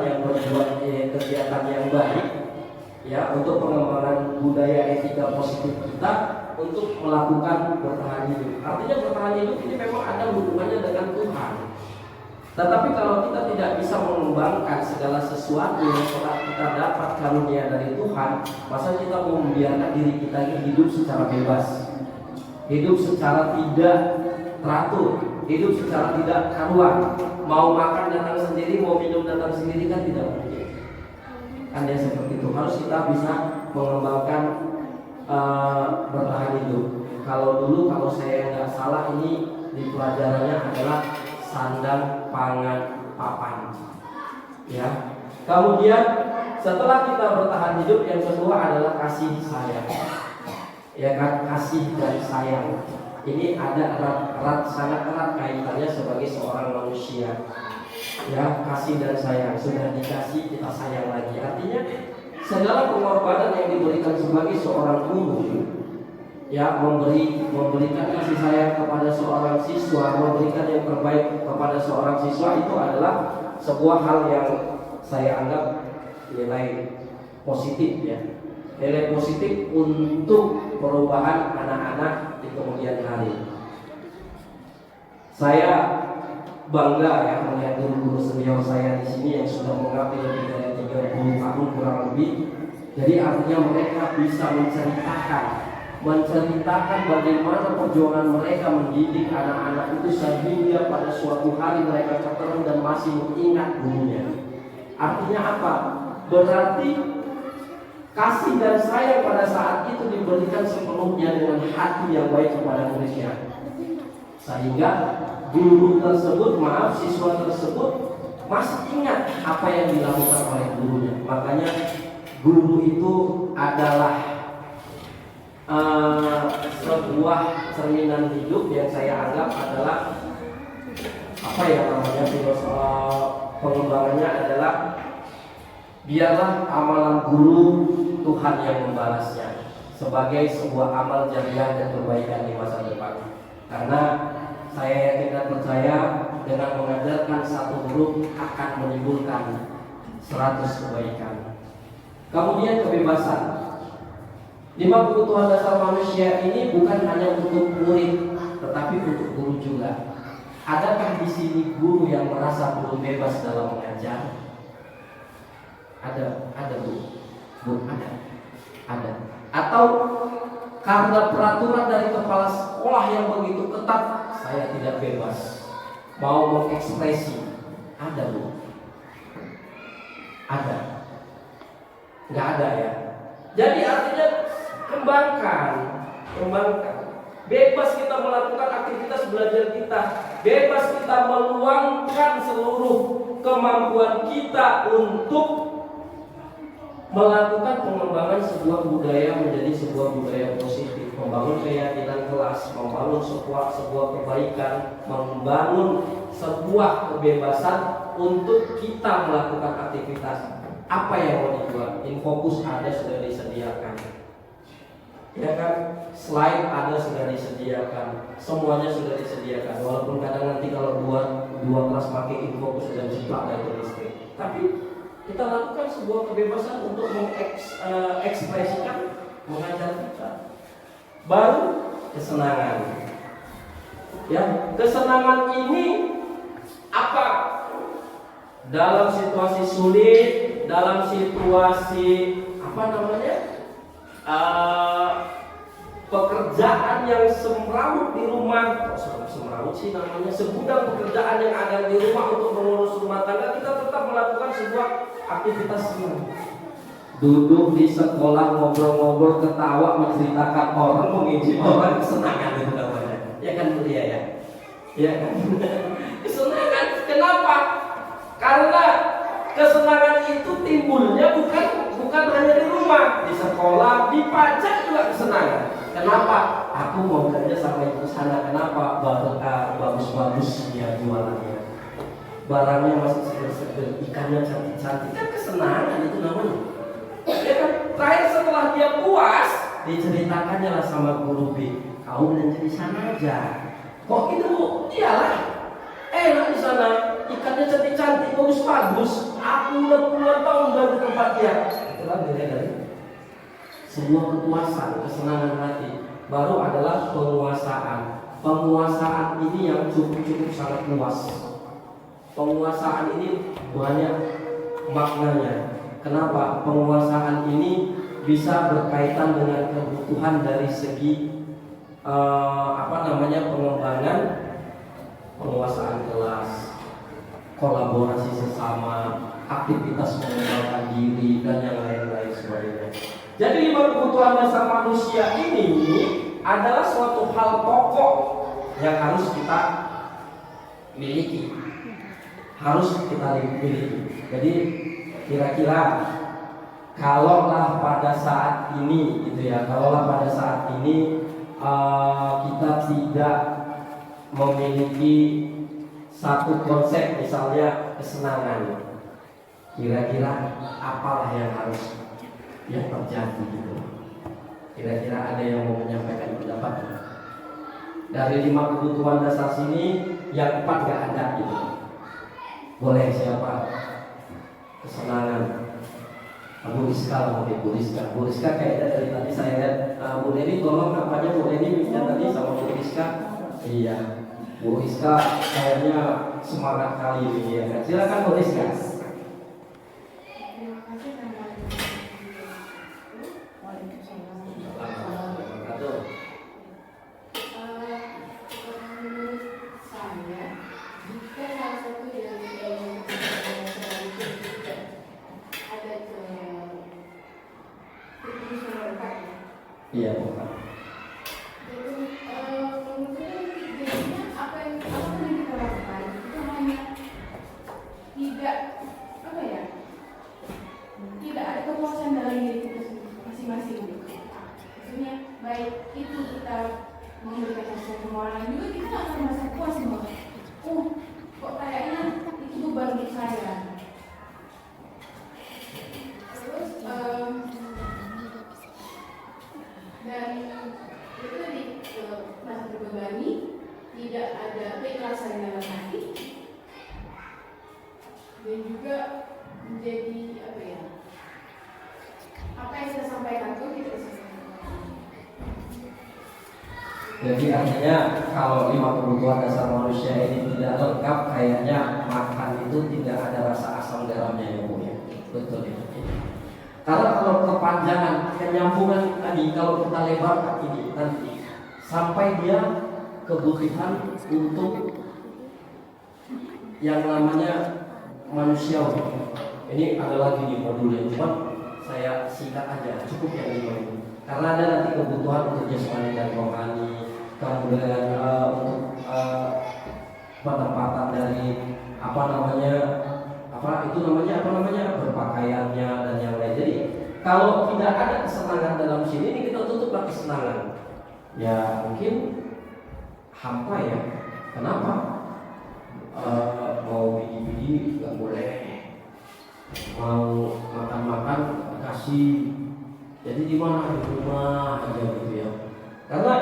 kegiatan yang baik, ya, untuk pengembangan budaya etika positif kita untuk melakukan bertahan hidup. Artinya bertahan hidup ini memang ada hubungannya dengan Tuhan. Tetapi kalau kita tidak bisa mengembangkan segala sesuatu yang telah kita dapat karunia dari Tuhan, masa kita mau membiarkan diri kita ini hidup secara bebas, hidup secara tidak teratur, hidup secara tidak karuan, mau makan datang sendiri, mau minum datang sendiri, kan tidak mungkin. Kan dia seperti itu. Harus kita bisa mengembangkan bertahan hidup. Kalau saya nggak salah, ini di pelajarannya adalah sandang, pangan, papan. Ya. Kemudian setelah kita bertahan hidup, yang kedua adalah kasih sayang. Ya kan, kasih dan sayang. Ini ada erat sangat erat kaitannya sebagai seorang manusia. Ya, kasih dan sayang. Sudah dikasih, kita sayang lagi. Artinya segala pengorbanan yang diberikan sebagai seorang guru, ya, memberikan kasih sayang kepada seorang siswa, memberikan yang terbaik kepada seorang siswa, itu adalah sebuah hal yang saya anggap nilai positif, ya, nilai positif untuk perubahan anak-anak di kemudian hari. Saya bangga, ya, melihat guru-guru senior saya di sini yang sudah mengabdi lebih dari 30 tahun kurang lebih. Jadi artinya mereka bisa menceritakan bagaimana perjuangan mereka mendidik anak-anak itu sehingga pada suatu hari mereka ketemu dan masih mengingat gurunya. Artinya apa? Berarti kasih dan sayang pada saat itu diberikan sepenuhnya dengan hati yang baik kepada muridnya, sehingga guru tersebut, siswa tersebut masih ingat apa yang dilakukan oleh gurunya. Makanya guru itu adalah sebuah cerminan hidup yang saya anggap adalah filosofi pengembangannya adalah biarlah amalan guru Tuhan yang membalasnya sebagai sebuah amal jariah dan kebaikan di masa depan. Karena saya yakin dan percaya dengan mengajarkan satu huruf akan menimbulkan 100 kebaikan. Kemudian kebebasan. 5 kebutuhan dasar manusia ini bukan hanya untuk murid, tetapi untuk guru juga. Adakah di sini guru yang merasa belum bebas dalam mengajar? Ada bu, ada. Atau karena peraturan dari kepala sekolah yang begitu ketat, saya tidak bebas mau mengekspresi? Ada bu, ada. Nggak ada, ya. Jadi artinya kembangkan. Bebas kita melakukan aktivitas belajar kita, bebas kita meluangkan seluruh kemampuan kita untuk melakukan pengembangan sebuah budaya menjadi sebuah budaya positif, membangun keyakinan kelas, membangun sebuah kebaikan, membangun sebuah kebebasan untuk kita melakukan aktivitas. Apa yang mau dibuat? Infokus ada, sudah disediakan, ya kan? Slide ada, sudah disediakan, semuanya sudah disediakan. Walaupun kadang nanti kalau dua kelas pakai Infokus sudah jiplak dari listrik, tapi kita lakukan sebuah kebebasan untuk mengekspresikan mengajar kita. Baru kesenangan. Ya, kesenangan ini apa? Dalam situasi sulit, dalam situasi pekerjaan yang semrawut di rumah, semrawut sih namanya, segudang pekerjaan yang ada di rumah untuk mengurus rumah tangga, kita tetap melakukan sebuah aktivitas senang. Duduk di sekolah, ngobrol-ngobrol, ketawa, menceritakan orang, mengisi orang, kesenangan itu namanya. Ya kan mulia, ya? Ya kan? Kesenangan. Kenapa? Karena kesenangan itu timbulnya bukan hanya di rumah, di sekolah, di pajak juga kesenangan. Kenapa? Aku mau kerja sama ibu sana. Kenapa? Bagus-bagus dia jualannya, barangnya masih seger-seger, ikannya cantik-cantik, kan kesenangan itu namanya. Ya kan? Terakhir setelah dia puas, diceritakannya lah sama guru B, kau belanja di sana aja. Kok gitu bu? Iyalah, enak di sana. ikannya cantik-cantik, bagus-bagus. Aku udah puluhan tahun dari tempat dia. Itulah dilihat dari sebuah kepuasan, kesenangan hati. Baru adalah penguasaan. Penguasaan ini yang cukup sangat luas. Penguasaan ini banyak maknanya. Kenapa? Penguasaan ini bisa berkaitan dengan kebutuhan dari segi pengembangan, penguasaan kelas, kolaborasi sesama, aktivitas mengembangkan diri dan yang lain-lain sebagainya. Jadi 5 kebutuhan dasar manusia ini adalah suatu hal pokok yang harus kita miliki. Jadi kira-kira kalaulah pada saat ini kita tidak memiliki satu konsep, misalnya kesenangan, kira-kira apalah yang terjadi gitu. Kira-kira ada yang mau menyampaikan pendapat? Dari 5 kebutuhan dasar sini yang 4 gak ada gitu. Boleh siapa? Kesenangan. Bu Rizka kayaknya dari tadi saya lihat. Bu Neni tolong apanya Bu Neni minta tadi sama Bu Rizka. Iya, Bu Rizka kayaknya semangat kali ini ya. Silakan Bu Rizka. Iya, Pak. Tidak ada kepuasan dalam diri kita masing-masing. Maksudnya baik itu kita memberikan sesuatu ke orang lain juga kita nggak akan merasa puas bahwa kok kayaknya itu beban untuk saya. Terus dan itu tadi merasa terbebani, tidak ada keikhlasan dalam hati, dan juga menjadi apa yang saya sampaikan itu kita bisa sampaikan. Jadi artinya kalau 5 kebutuhan dasar manusia ini tidak lengkap, kayaknya makan itu tidak ada rasa asam garamnya ya Bu ya. Betul ya. Karena kalau kepanjangan, kenyambungan tadi kalau kita lebarkan ini nanti sampai dia kebutuhan untuk yang namanya manusiawi. Ini ada lagi di modulnya, cuma saya singkat aja, cukup yang 5 ini. Karena ada nanti kebutuhan untuk jasmani dan rohani, kemudian untuk penempatan dari berpakaiannya dan yang lain. Jadi kalau tidak ada kesenangan dalam sini, ini kita tutuplah kesenangan. Ya mungkin hampa ya. Kenapa? Mau bidi-bidi nggak boleh, mau makan-makan kasih. Jadi di mana? Di rumah aja gitu ya. Karena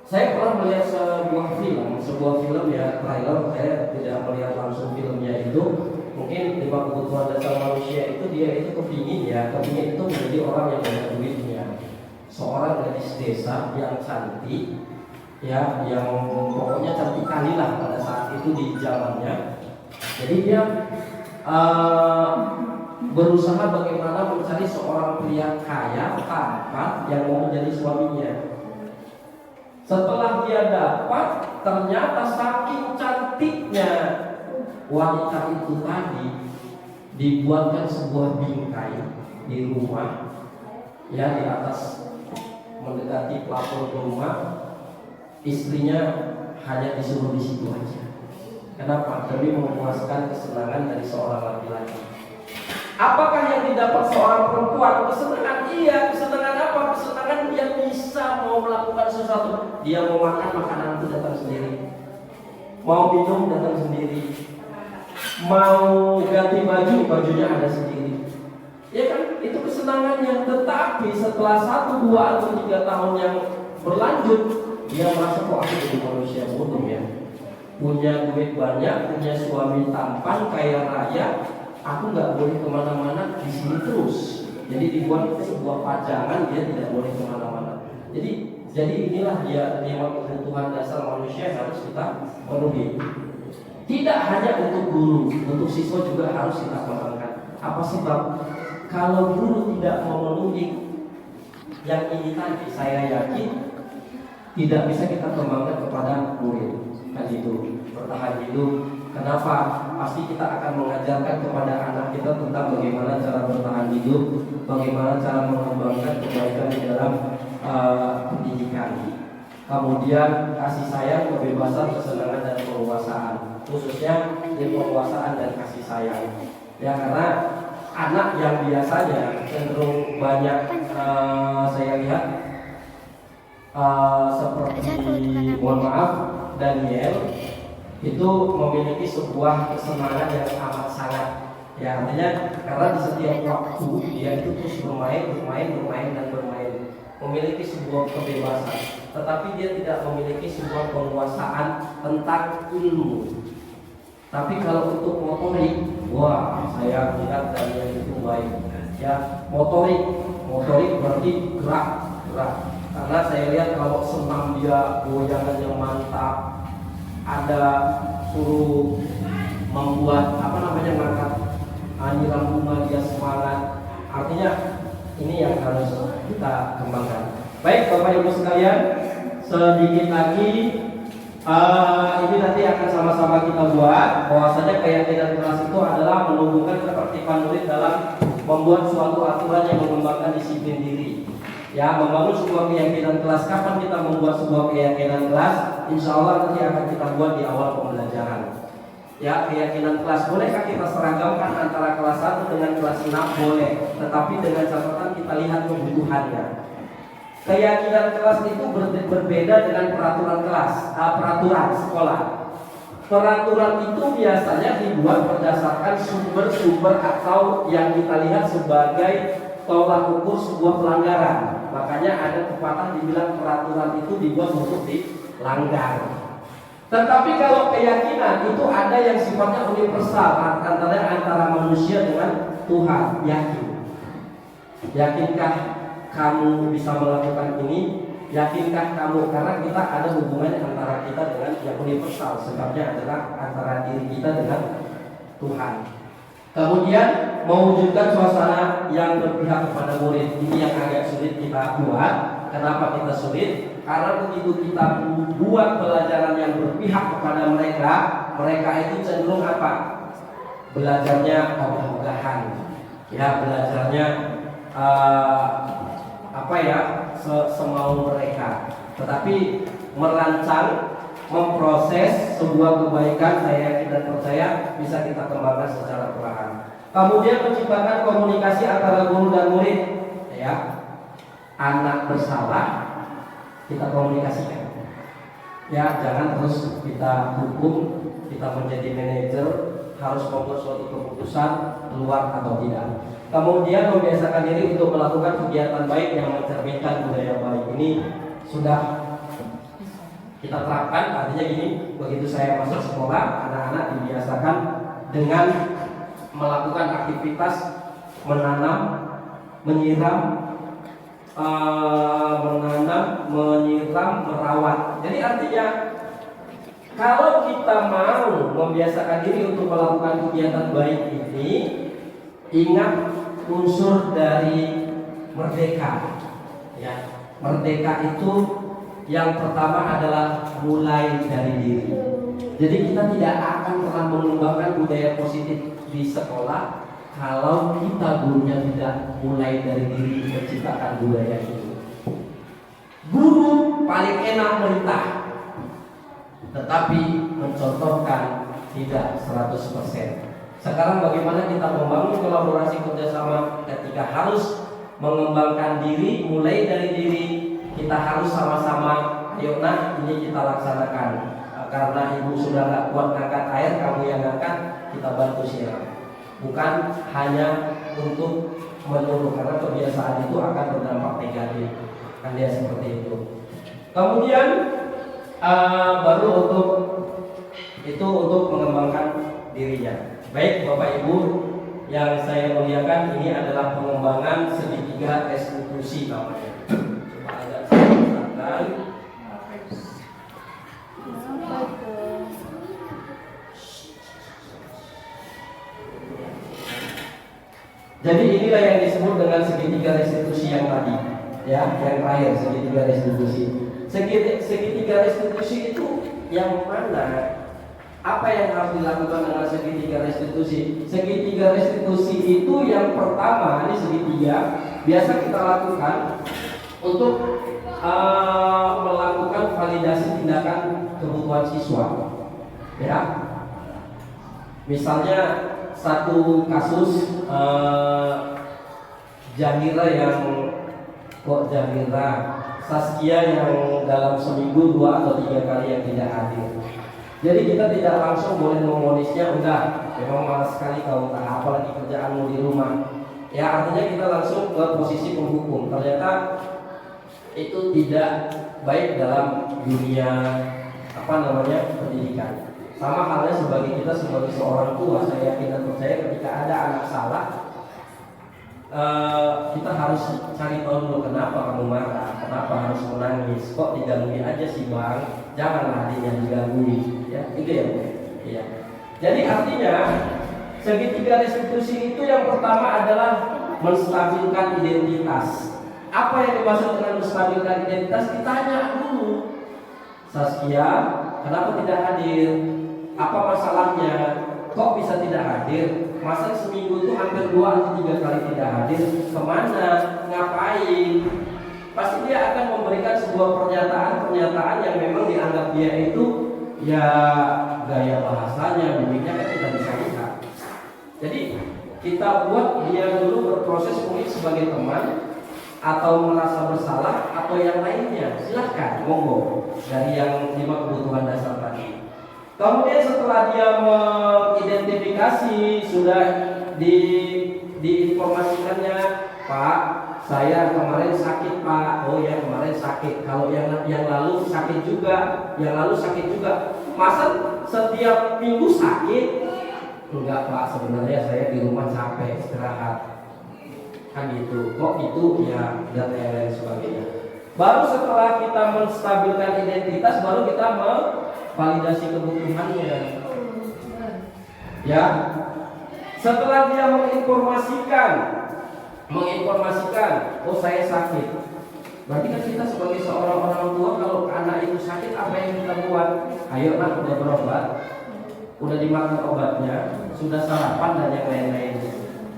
saya pernah melihat sebuah film ya, trailer. Saya tidak melihat langsung filmnya itu. Mungkin 5 kebutuhan dasar manusia itu dia itu kepingin itu menjadi orang yang banyak duitnya. Seorang gadis desa yang cantik ya, yang pokoknya cantik kali lah pada saat itu di zamannya. Jadi dia berusaha bagaimana mencari seorang pria kaya tampan yang mau menjadi suaminya. Setelah dia dapat, ternyata saking cantiknya wanita itu tadi, dibuatkan sebuah bingkai di rumah ya, di atas mendekati plafon rumah. Istrinya hanya disuruh di situ aja. Kenapa? Demi memuaskan kesenangan dari seorang laki-laki. Apakah yang didapat seorang perempuan? Kesenangan. Iya, kesenangan apa? Kesenangan dia bisa mau melakukan sesuatu. Dia mau makan, makanan itu datang sendiri. Mau minum, datang sendiri. Mau ganti baju, bajunya ada sendiri. Ya kan? Itu kesenangannya. Tetapi setelah 1, 2, atau 3 tahun yang berlanjut, dia merasa kok aku jadi manusia bodoh ya. punya duit banyak, punya suami tampan, kaya raya, aku nggak boleh kemana-mana, di sini terus. Jadi dibuat sebuah pajangan, dia tidak boleh kemana-mana. Jadi inilah dia 5 kebutuhan dasar manusia yang harus kita penuhi. Tidak hanya untuk guru, untuk siswa juga harus kita kembangkan. Apa sebab? Kalau guru tidak memenuhi yang ini tadi, saya yakin tidak bisa kita kembangkan kepada murid. Kan itu, bertahan hidup. Kenapa? Pasti kita akan mengajarkan kepada anak kita tentang bagaimana cara bertahan hidup, bagaimana cara mengembangkan kebaikan di dalam pendidikan. Kemudian kasih sayang, kebebasan, kesenangan dan penguasaan, khususnya di penguasaan dan kasih sayang. Ya, karena anak yang biasanya cenderung banyak saya lihat seperti, mohon maaf, Daniel itu memiliki sebuah kesenangan yang amat sangat, ya, artinya karena di setiap waktu dia itu terus bermain dan bermain, memiliki sebuah kebebasan, tetapi dia tidak memiliki sebuah penguasaan tentang ilmu. Tapi kalau untuk motorik, wah, saya lihat Daniel itu baik, ya. Motorik berarti gerak. Karena saya lihat kalau senam dia goyangannya mantap, ada suruh membuat ngangkat nyiram bunga dia semangat. Artinya ini yang harus kita kembangkan. Baik Bapak Ibu sekalian, sedikit lagi ini nanti akan sama-sama kita buat. Bahwasanya keyakinan kelas itu adalah menumbuhkan ketertiban murid dalam membuat suatu aturan yang mengembangkan disiplin diri. Ya, membangun sebuah keyakinan kelas. Kapan kita membuat sebuah keyakinan kelas? Insya Allah nanti akan kita buat di awal pembelajaran. Ya, keyakinan kelas. Bolehkah kita seragamkan antara kelas 1 dengan kelas 6? Boleh. Tetapi dengan catatan kita lihat kebutuhannya. Keyakinan kelas itu berbeda dengan peraturan kelas, peraturan sekolah. Peraturan itu biasanya dibuat berdasarkan sumber-sumber atau yang kita lihat sebagai tolak ukur sebuah pelanggaran. Makanya ada pepatah dibilang peraturan itu dibuat untuk dilanggar. Tetapi kalau keyakinan itu ada yang sifatnya universal, antara manusia dengan Tuhan. Yakinkah kamu bisa melakukan ini? Yakinkah kamu? Karena kita ada hubungan antara kita dengan yang universal. Sebabnya adalah antara diri kita dengan Tuhan. Kemudian mewujudkan suasana yang berpihak kepada murid. Ini yang agak sulit kita buat. Kenapa kita sulit? Karena begitu kita buat pelajaran yang berpihak kepada mereka itu cenderung apa? Belajarnya ogah-ogahan. Ya, belajarnya semau mereka. Tetapi merancang, memproses sebuah kebaikan, saya yakin dan percaya bisa kita kembangkan secara perlahan. Kemudian menciptakan komunikasi antara guru dan murid. Ya, anak bersalah, kita komunikasikan. Ya, jangan terus kita hukum, kita menjadi manajer, harus membuat suatu keputusan keluar atau tidak. Kemudian membiasakan diri untuk melakukan kegiatan baik yang mencerminkan budaya baik. Ini sudah kita terapkan. Artinya gini, begitu saya masuk sekolah, anak-anak dibiasakan dengan melakukan aktivitas menanam, menyiram, merawat. Jadi artinya kalau kita mau membiasakan diri untuk melakukan kegiatan baik ini, ingat unsur dari merdeka. Ya, merdeka itu yang pertama adalah mulai dari diri. Jadi kita tidak akan pernah mengembangkan budaya positif di sekolah kalau kita gurunya tidak mulai dari diri menciptakan budaya itu. Guru paling enak merintah, tetapi mencontohkan tidak 100%. Sekarang bagaimana kita membangun kolaborasi kerjasama ketika harus mengembangkan diri, mulai dari diri. Kita harus sama-sama, ayo nak, ini kita laksanakan. Karena ibu sudah gak kuat ngangkat air, kamu yang ngangkat, kita bantu siram. Bukan hanya untuk menyuruh, karena kebiasaan itu akan berdampak negatif. Kan dia seperti itu. Kemudian baru untuk Itu untuk mengembangkan dirinya. Baik Bapak Ibu yang saya muliakan, ini adalah pengembangan segitiga restitusi namanya. Coba agak saya jelaskan. Jadi inilah yang disebut dengan segitiga restitusi yang tadi, ya, yang terakhir segitiga restitusi. Segitiga restitusi itu yang mana? Apa yang harus dilakukan dengan segitiga restitusi? Segitiga restitusi itu yang pertama, ini segitiga biasa kita lakukan untuk melakukan validasi tindakan kebutuhan siswa. Ya, misalnya satu kasus Jahira yang Saskia yang dalam seminggu 2 atau 3 kali yang tidak hadir. Jadi kita tidak langsung boleh memonisnya, udah memang malas sekali kau, apalagi kerjaanmu di rumah. Ya, artinya kita langsung ke posisi penghukum. Ternyata itu tidak baik dalam dunia pendidikan. Sama halnya sebagai kita sebagai seorang tua, saya yakin dan percaya ketika ada anak salah, kita harus cari tahu dulu kenapa kamu marah, kenapa harus menangis, kok diganggu aja sih bang, janganlah adiknya diganggu, ya itu ya bu. Ya. Jadi artinya segitiga restitusi itu yang pertama adalah menstabilkan identitas. Apa yang dimaksud dengan menstabilkan identitas? Ditanya dulu, Saskia, kenapa tidak hadir? Apa masalahnya? Kok bisa tidak hadir? Masa seminggu itu hampir 2 atau 3 kali tidak hadir? Kemana? Ngapain? Pasti dia akan memberikan sebuah pernyataan yang memang dianggap dia itu ya gaya bahasanya, mimiknya kan kita bisa lihat. Jadi kita buat dia dulu berproses mungkin sebagai teman atau merasa bersalah atau yang lainnya. Silahkan, monggo dari yang 5 kebutuhan dasar tadi. Kemudian setelah dia mengidentifikasi, sudah diinformasikannya, Pak, saya kemarin sakit Pak. Oh ya kemarin sakit. Kalau yang lalu sakit juga, Masa setiap minggu sakit? Enggak Pak, sebenarnya saya di rumah capek istirahat. Kan gitu. Kok itu ya dan lain sebagainya. Baru setelah kita menstabilkan identitas, baru kita validasi kebutuhannya. Ya. Setelah dia menginformasikan, oh saya sakit. Berarti kan kita sebagai seorang orang tua, kalau anak itu sakit, apa yang kita buat? Ayo nak, udah berobat, udah dimakan obatnya, sudah sarapan dan yang lain-lain.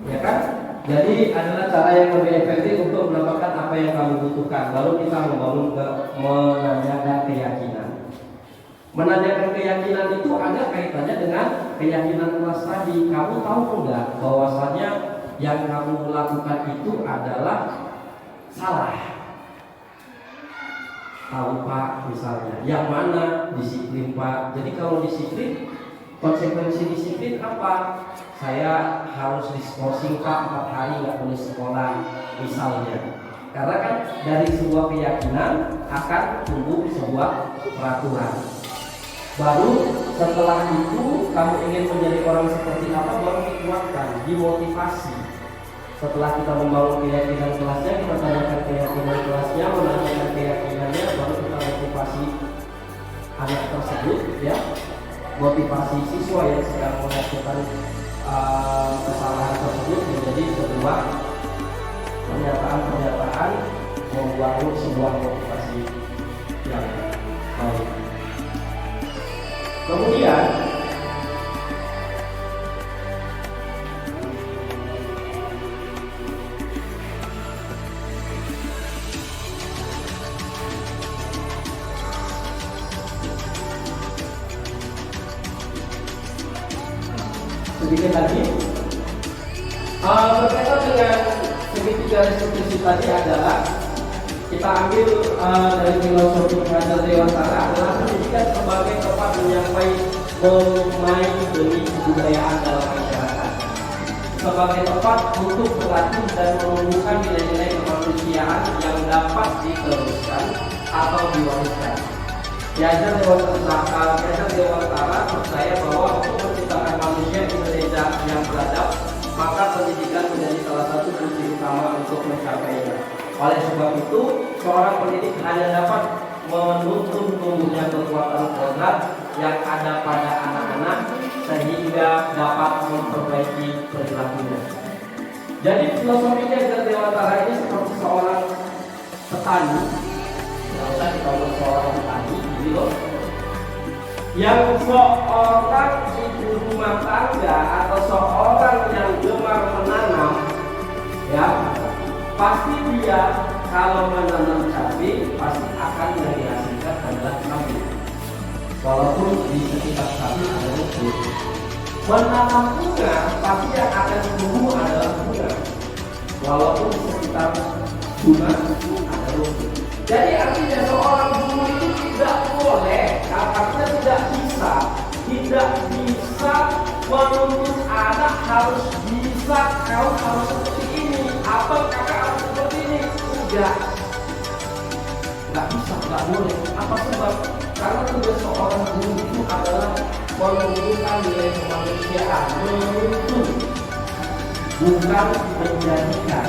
Ya kan? Jadi adalah cara yang lebih efektif untuk mendapatkan apa yang kamu butuhkan. Baru kita membangun menanyakan keyakinan. Menanyakan keyakinan itu ada kaitannya dengan keyakinan kelas tadi. Kamu tahu enggak bahwasanya yang kamu lakukan itu adalah salah? Tahu Pak misalnya. Yang mana? Disiplin Pak. Jadi kalau disiplin, konsekuensi disiplin apa? Saya harus diskorsing Pak 4 hari nggak boleh sekolah misalnya. Karena kan dari sebuah keyakinan akan tumbuh sebuah peraturan. Baru setelah itu kamu ingin menjadi orang seperti apa, baru dikuatkan, dimotivasi. Setelah kita membangun keyakinan kelasnya, kita tanyakan keyakinan kelasnya, menanyakan keyakinannya, baru kita motivasi anak tersebut, ya, motivasi siswa yang sedang melakukan kesalahan tersebut menjadi sebuah pernyataan membangun sebuah motivasi yang baik. Kemudian sedikit lagi berkaitan dengan segitiga restitusi tadi adalah kita ambil dari filosofi pengajar dewasara adalah pendidikan sebagai tempat menyampaikan demi kebudayaan dalam masyarakat, sebagai tempat untuk berlatih dan menumbuhkan nilai-nilai kemanusiaan yang dapat diteruskan atau diwariskan. Yayasan Dewantara percaya bahwa untuk menciptakan manusia Indonesia yang beradab, maka pendidikan menjadi salah satu kunci utama untuk mencapainya. Oleh sebab itu, seorang pendidik hanya dapat menuntun tumbuhnya kekuatan kodrat yang ada pada anak-anak sehingga dapat memperbaiki perilakunya. Jadi filosofinya Dewantara ini seperti seorang petani, nggak usah kita seorang petani, gitu loh, yang seorang ibu rumah tangga atau seorang yang gemar menanam, ya pasti dia kalau menanam cabai pasti akan yang dihasilkan adalah cabai. Walaupun di sekitar cabai ada rumput. Menanam bunga pasti yang akan tumbuh adalah bunga. Walaupun di sekitar bunga ada rumput. Jadi artinya seorang guru itu tidak boleh, artinya tidak bisa menuntut anak harus bisa, kau harus seperti ini, atau kakak harus seperti ini. Nggak bisa, nggak boleh. Apa sebab? Karena tugas seorang guru itu adalah menunjukkan nilai kemanusiaan, menuntun, bukan menjadikan.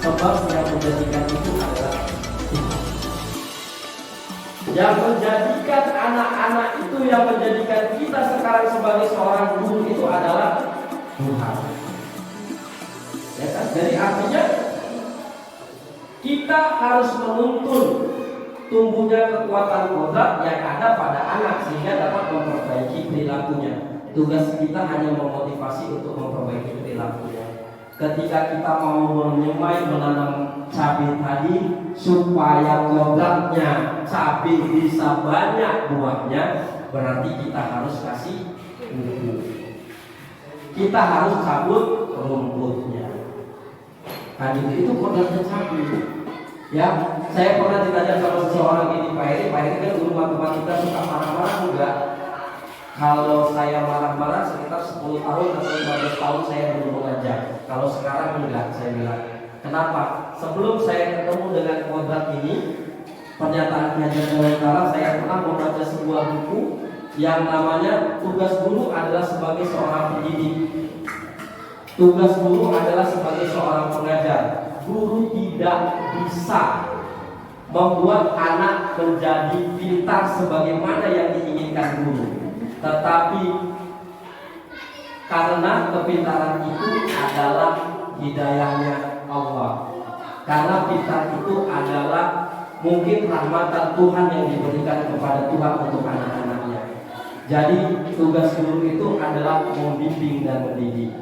Sebab yang menjadikan itu adalah Tuhan. Yang menjadikan anak-anak itu, yang menjadikan kita sekarang sebagai seorang guru itu adalah Tuhan. Ya kan? Jadi artinya kita harus menuntun tumbuhnya kekuatan kodrat yang ada pada anak sehingga dapat memperbaiki perilakunya. Tugas kita hanya memotivasi untuk memperbaiki perilakunya. Ketika kita mau menyemai menanam cabai tadi supaya kodratnya cabai bisa banyak buahnya, berarti kita harus kasih pupuk. Kita harus cabut rumputnya. Nah, itu kodratnya cabai. Ya, saya pernah ditanya sama seseorang ini, Pak Heri kan guru matematika suka marah-marah enggak? Kalau saya marah-marah sekitar 10 tahun atau 15 tahun saya belum mengajar. Kalau sekarang enggak, saya bilang. Kenapa? Sebelum saya ketemu dengan kodrat ini, pernyataan Yayasan Dewantara, saya pernah membaca sebuah buku yang namanya Tugas Guru adalah sebagai seorang pendidik. Tugas guru adalah sebagai seorang pengajar. Guru tidak bisa membuat anak menjadi pintar sebagaimana yang diinginkan guru, tetapi karena kepintaran itu adalah hidayahnya Allah, karena pintar itu adalah mungkin rahmatan Tuhan yang diberikan kepada Tuhan untuk anak-anaknya. Jadi tugas guru itu adalah membimbing dan mendidik.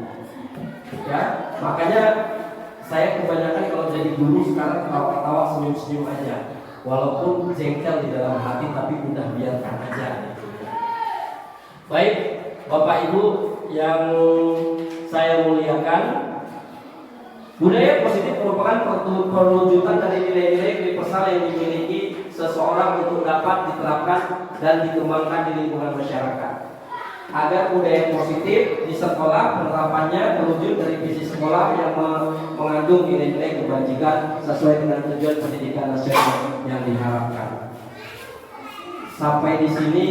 Ya, makanya saya kebanyakan kalau jadi guru sekarang ketawa-ketawa, senyum-senyum aja, walaupun jengkel di dalam hati, tapi udah biarkan aja. Baik, Bapak Ibu yang saya muliakan, budaya positif merupakan perwujudan dari nilai-nilai universal yang dimiliki seseorang untuk dapat diterapkan dan dikembangkan di lingkungan masyarakat. Agar budaya positif di sekolah penerapannya terwujud dari visi sekolah yang mengandung nilai-nilai kebajikan sesuai dengan tujuan pendidikan nasional yang diharapkan. Sampai di sini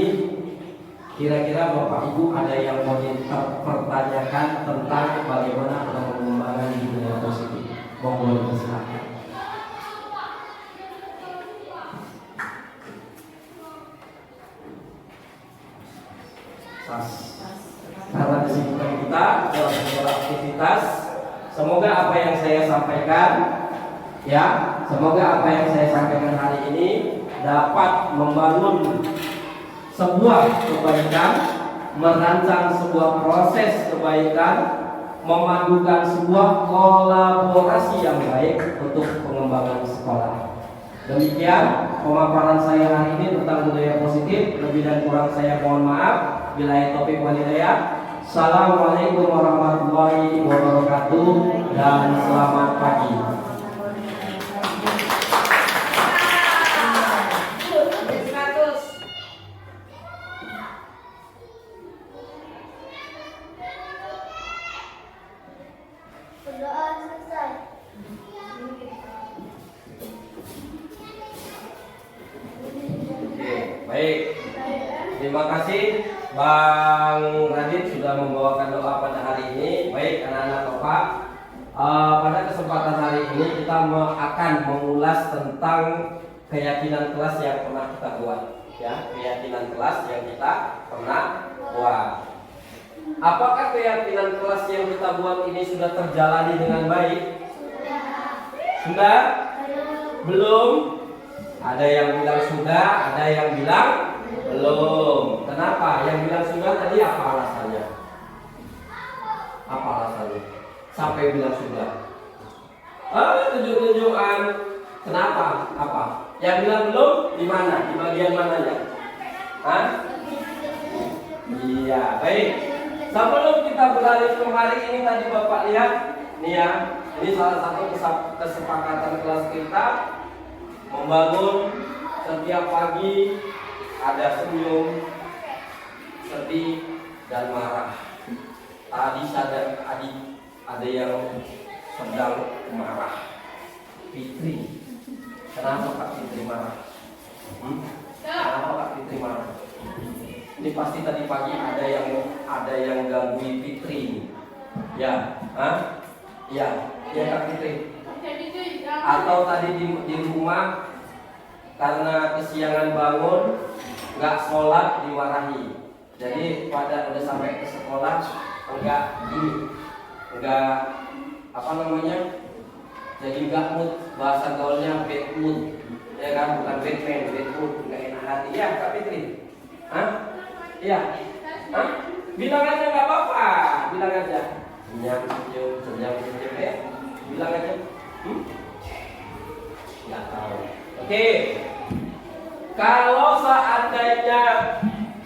kira-kira Bapak Ibu ada yang mau dipertanyakan tentang bagaimana pengembangan budaya positif? Mohon dipersilakan. Karena kesibukan kita dalam segala aktivitas, semoga apa yang saya sampaikan, ya, semoga apa yang saya sampaikan hari ini dapat membangun sebuah kebaikan, merancang sebuah proses kebaikan, memadukan sebuah kolaborasi yang baik untuk pengembangan sekolah. Demikian pemaparan saya hari ini tentang budaya positif. Lebih dan kurang saya mohon maaf. Billahi taufiq wal hidayah. Assalamualaikum warahmatullahi wabarakatuh dan selamat pagi. Berdoa selesai. Baik. Baik. Terima kasih Bang Radit sudah membawakan doa pada hari ini. Baik anak-anak Bapak, pada kesempatan hari ini kita akan mengulas tentang keyakinan kelas yang pernah kita buat. Ya, keyakinan kelas yang kita pernah buat. Apakah keyakinan kelas yang kita buat ini sudah terjalani dengan baik? Sudah? Belum? Ada yang bilang sudah, ada yang bilang belum. Kenapa? Yang bilang sudah tadi apa alasannya? Apa alasannya? Sampai bilang sudah. Tunjuk-tunjukkan. Kenapa? Apa? Yang bilang belum di mana? Di bagian mananya? Hah? Iya, baik. Sebelum kita beralih ke hari ini tadi Bapak lihat, nih ya, ini salah satu kesepakatan kelas kita membangun setiap pagi ada senyum, sedih dan marah. Tadi ada yang sedang marah. Fitri, kenapa Kak Fitri marah? Kenapa Kak Fitri marah? Ini pasti tadi pagi ada yang gangguin Fitri. Ya, ya Kak Fitri. Atau tadi di rumah karena kesiangan bangun nggak sholat dimarahi. Jadi pada udah sampai ke sekolah enggak apa namanya? Jadi nggak mood, bahasa gaulnya bad mood. Ya kan, bukan Batman, bad mood, nggak enak hati. Ya Kak Fitri. Iya. Bilang aja nggak apa-apa. Bilang aja. Senyum ya. Bilang aja. Nggak tahu. Oke. Kalau seandainya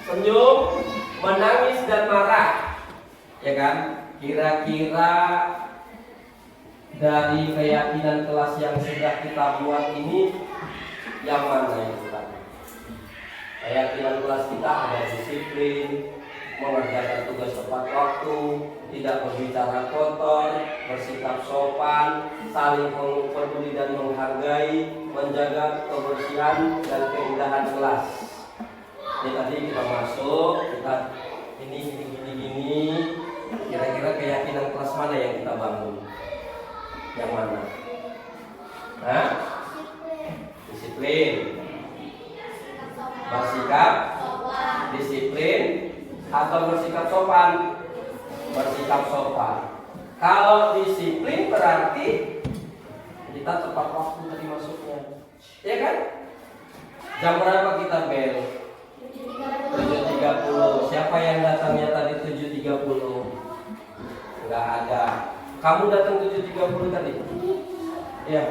senyum, menangis dan marah, ya kan? Kira-kira dari keyakinan kelas yang sudah kita buat ini, yang mana yang benar? Keyakinan kelas kita ada disiplin, mengerjakan tugas tepat waktu, tidak berbicara kotor, bersikap sopan, saling peduli dan menghargai, menjaga kebersihan dan keindahan kelas. Ini tadi kita masuk, kita ini gini. Kira-kira keyakinan kelas mana yang kita bangun? Yang mana? Disiplin, bersikap, disiplin, atau bersikap sopan? Bersikap sopan. Kalau disiplin berarti kita tepat waktu tadi masuknya, ya kan? Jam berapa kita bel? 7.30. Siapa yang datangnya tadi 7.30? Enggak ada. Kamu datang 7.30 tadi? Ya,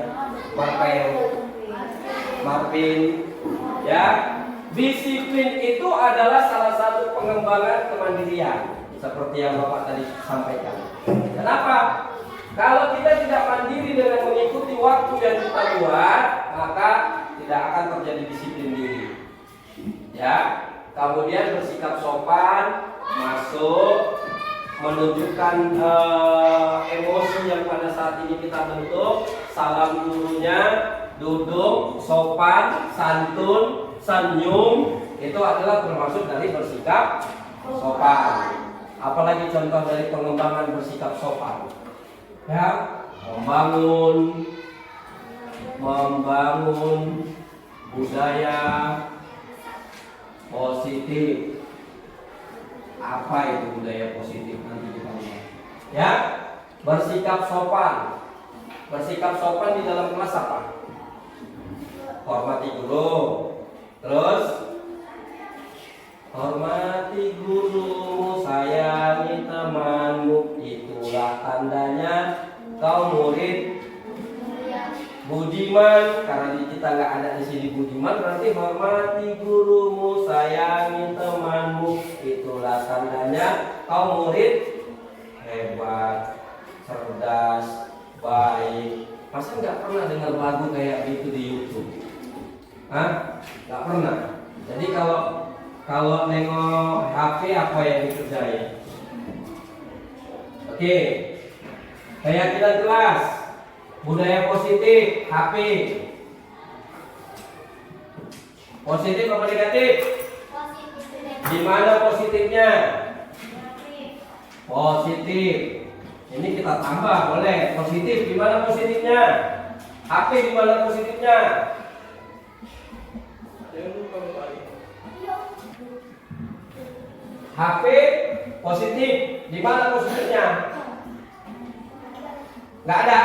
Marvin. Ya, disiplin itu adalah salah satu pengembangan kemandirian, seperti yang Bapak tadi sampaikan. Kenapa? Kalau kita tidak mandiri dengan mengikuti waktu yang kita buat, maka tidak akan terjadi disiplin diri. Ya, kemudian bersikap sopan, masuk, menunjukkan emosi yang pada saat ini kita bentuk, salam gurunya, duduk, sopan, santun, senyum, itu adalah termasuk dari bersikap sopan. Apalagi contoh dari pengembangan bersikap sopan, ya, membangun budaya positif. Apa itu budaya positif? Nanti kita lihat. Ya, bersikap sopan. Bersikap sopan di dalam kelas apa? Hormati guru. Terus hormati gurumu, sayangi temanmu, itulah tandanya kau murid budiman. Karena kita nggak ada di sini budiman, berarti hormati gurumu, sayangi temanmu, itulah tandanya kau murid hebat, cerdas, baik. Masa nggak pernah dengar lagu kayak gitu di YouTube? Nggak pernah. Jadi kalau nengok HP apa yang dikerjain? Oke, keyakinan kelas, budaya positif, HP. Positif apa negatif? Positif. Di mana positifnya? Negatif. Positif. Ini kita tambah boleh. Positif di mana positifnya? HP di mana positifnya? HP positif. Di mana positifnya? Nggak ada.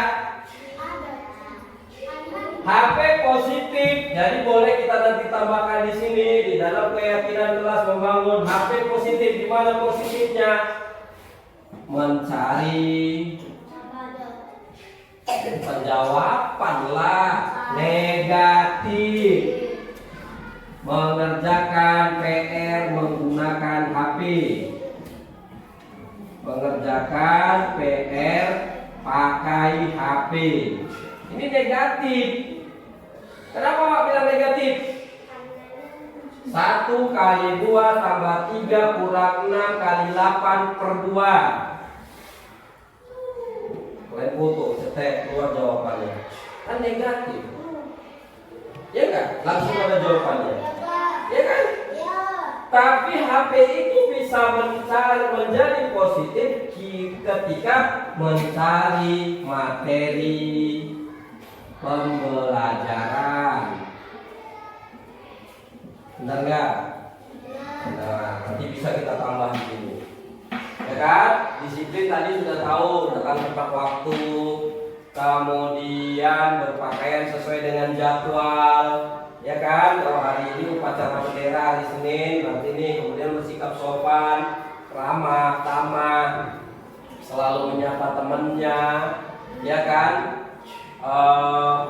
HP positif. Jadi boleh kita nanti tambahkan di sini di dalam keyakinan kelas membangun HP positif. Di mana positifnya? Mencari penjawaban lah. Negatif. Mengerjakan PR menggunakan HP. Mengerjakan PR pakai HP. Ini negatif. Kenapa Pak bilang negatif? 1 kali 2 tambah 3 kurang 6 kali 8 per 2. Kalian foto, cetek, keluar jawabannya. Kan negatif. Ya kan? Langsung ada jawabannya. Ya kan? Tapi HP itu bisa menjadi positif ketika mencari materi pembelajaran. Benar nggak? Nah, nanti bisa kita tambah di sini. Ya kan? Disiplin tadi sudah tahu, datang tepat waktu, kemudian berpakaian sesuai dengan jadwal. Ya kan, kalau hari ini upacara bendera hari Senin, berarti ini kemudian bersikap sopan, ramah, tamah, selalu menyapa temannya, ya kan,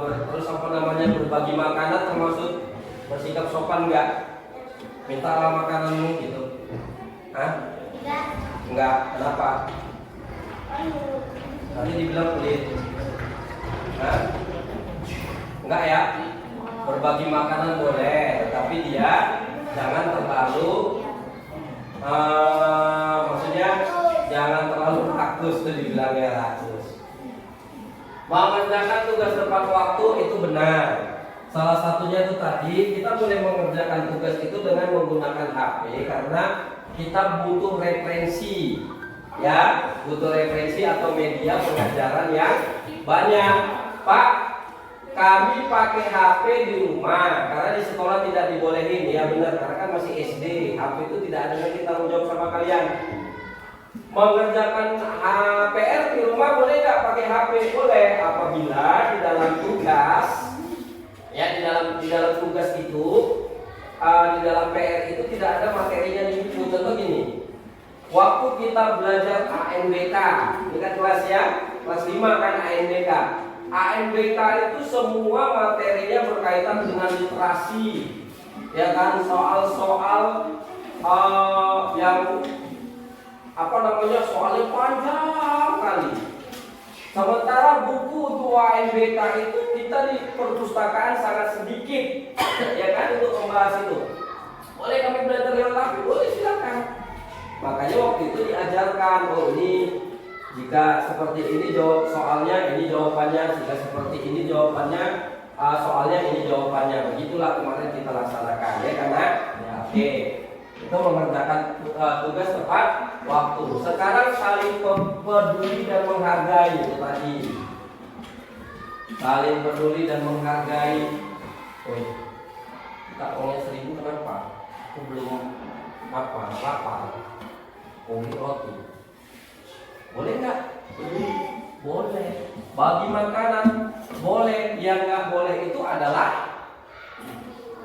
terus apa namanya berbagi makanan termasuk bersikap sopan nggak? Mintalah makananmu gitu, Hah? Enggak, kenapa? Nanti dibilang pelit, Hah? Enggak ya? Berbagi makanan boleh, tetapi dia jangan terlalu maksudnya jangan terlalu rakus, itu dibilangnya rakus. Mengerjakan tugas tepat waktu itu benar. Salah satunya itu tadi kita boleh mengerjakan tugas itu dengan menggunakan HP karena kita butuh referensi, ya, butuh referensi atau media pengajaran yang banyak. Pak, kami pakai HP di rumah karena di sekolah tidak dibolehin. Ya benar, karena kan masih SD. HP itu tidak ada lagi tanggung jawab sama kalian. Mengerjakan PR di rumah boleh nggak pakai HP? Boleh, apabila di dalam tugas, ya di dalam tugas itu, di dalam PR itu tidak ada materinya di buku. Contoh gini, waktu kita belajar ANBK, ini kan kelas ya, kelas 5 kan ANBK. ANBK itu semua materinya berkaitan dengan literasi, ya kan, soal-soal yang apa namanya soalnya panjang kali. Sementara buku untuk ANBK itu kita di perpustakaan sangat sedikit, ya kan, untuk membahas itu. Boleh kami belajar lewat HP? Boleh, silakan. Makanya waktu itu diajarkan, oh ini jika seperti ini jawab soalnya, ini jawabannya. Jika seperti ini jawabannya, soalnya ini jawabannya. Begitulah kemarin kita laksanakan, ya karena ya, oke. Itu mengerjakan tugas tepat waktu. Sekarang saling peduli dan menghargai itu tadi. Saling peduli dan menghargai. Woi, kita uangnya 1000 kenapa? Aku belum lapar. Beli roti. Boleh nggak? Boleh. Bagi makanan boleh. Yang nggak boleh itu adalah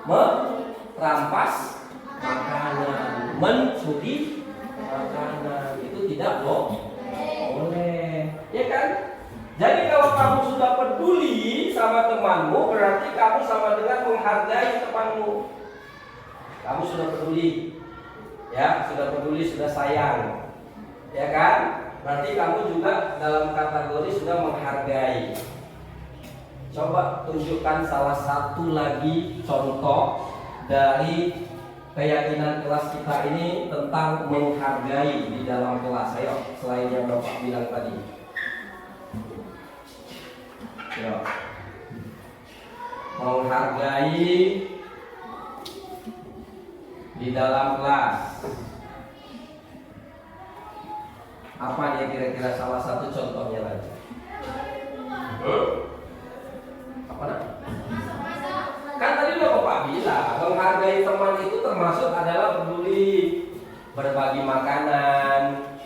merampas makanan, mencuri makanan. Itu tidak boleh. Ya kan? Jadi kalau kamu sudah peduli sama temanmu, berarti kamu sama dengan menghargai temanmu. Kamu sudah peduli, ya, sudah peduli, sudah sayang, ya kan? Berarti kamu juga dalam kategori sudah menghargai. Coba tunjukkan salah satu lagi contoh dari keyakinan kelas kita ini tentang menghargai di dalam kelas. Ayo, selain yang Bapak bilang tadi. Yo. Menghargai di dalam kelas. Apa dia kira-kira salah satu contohnya lagi? Apa nak? Kan tadi udah Bapak bilang, menghargai teman itu termasuk adalah peduli, berbagi makanan,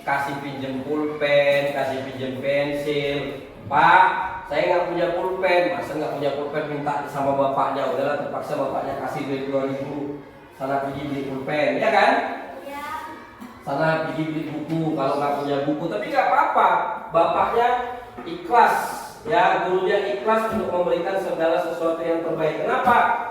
kasih pinjem pulpen, kasih pinjem pensil. Pak, saya nggak punya pulpen, masa nggak punya pulpen minta sama bapaknya, udahlah terpaksa bapaknya kasih duit 2.000, sana pergi beli pulpen, ya kan? Sana pergi beli buku kalau nggak punya buku, tapi nggak apa-apa, bapaknya ikhlas, ya gurunya ikhlas untuk memberikan segala sesuatu yang terbaik. Kenapa?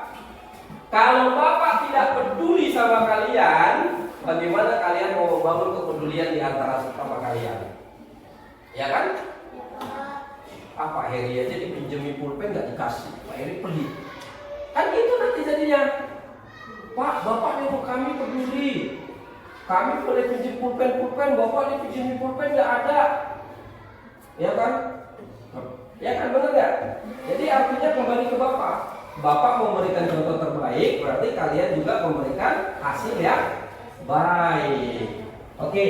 Kalau bapak tidak peduli sama kalian, bagaimana kalian mau membangun kepedulian di antara sesama kalian? Ya kan? Pak Heri aja dipinjemi pulpen nggak dikasih, Pak Heri pelit. Kan gitu nanti jadinya. Pak, bapak nyuruh kami peduli. Kami boleh pinjam pulpen, bapak dipinjemi pulpen nggak ada. Ya kan? Ya kan, benar nggak? Jadi artinya kembali ke bapak. Bapak memberikan contoh terbaik, berarti kalian juga memberikan hasil yang baik. Oke,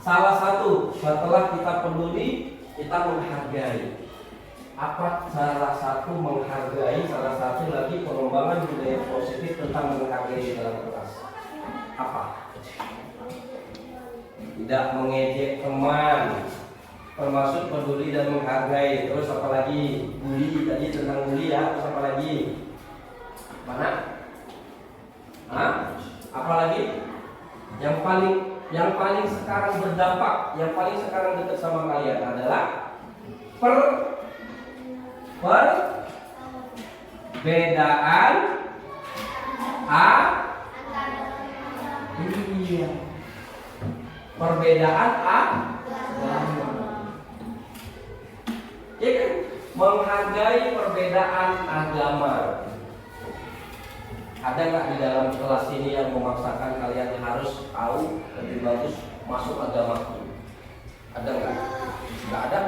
salah satu setelah kita peduli, kita menghargai. Apa salah satu menghargai, salah satu lagi pengembangan budaya positif tentang menghargai di dalam kelas? Apa? Tidak mengejek teman, termasuk peduli dan menghargai. Terus apa lagi? Bully, tadi tentang bully ya. Terus apa lagi? Mana? Hah? Apa lagi? Yang paling sekarang berdampak, yang paling sekarang dekat sama kalian adalah perbedaan iya. Perbedaan agama. Ya kan? Menghargai perbedaan agama. Ada nggak di dalam kelas ini yang memaksakan kalian harus tahu lebih bagus masuk agama? Ada nggak? Nggak ada.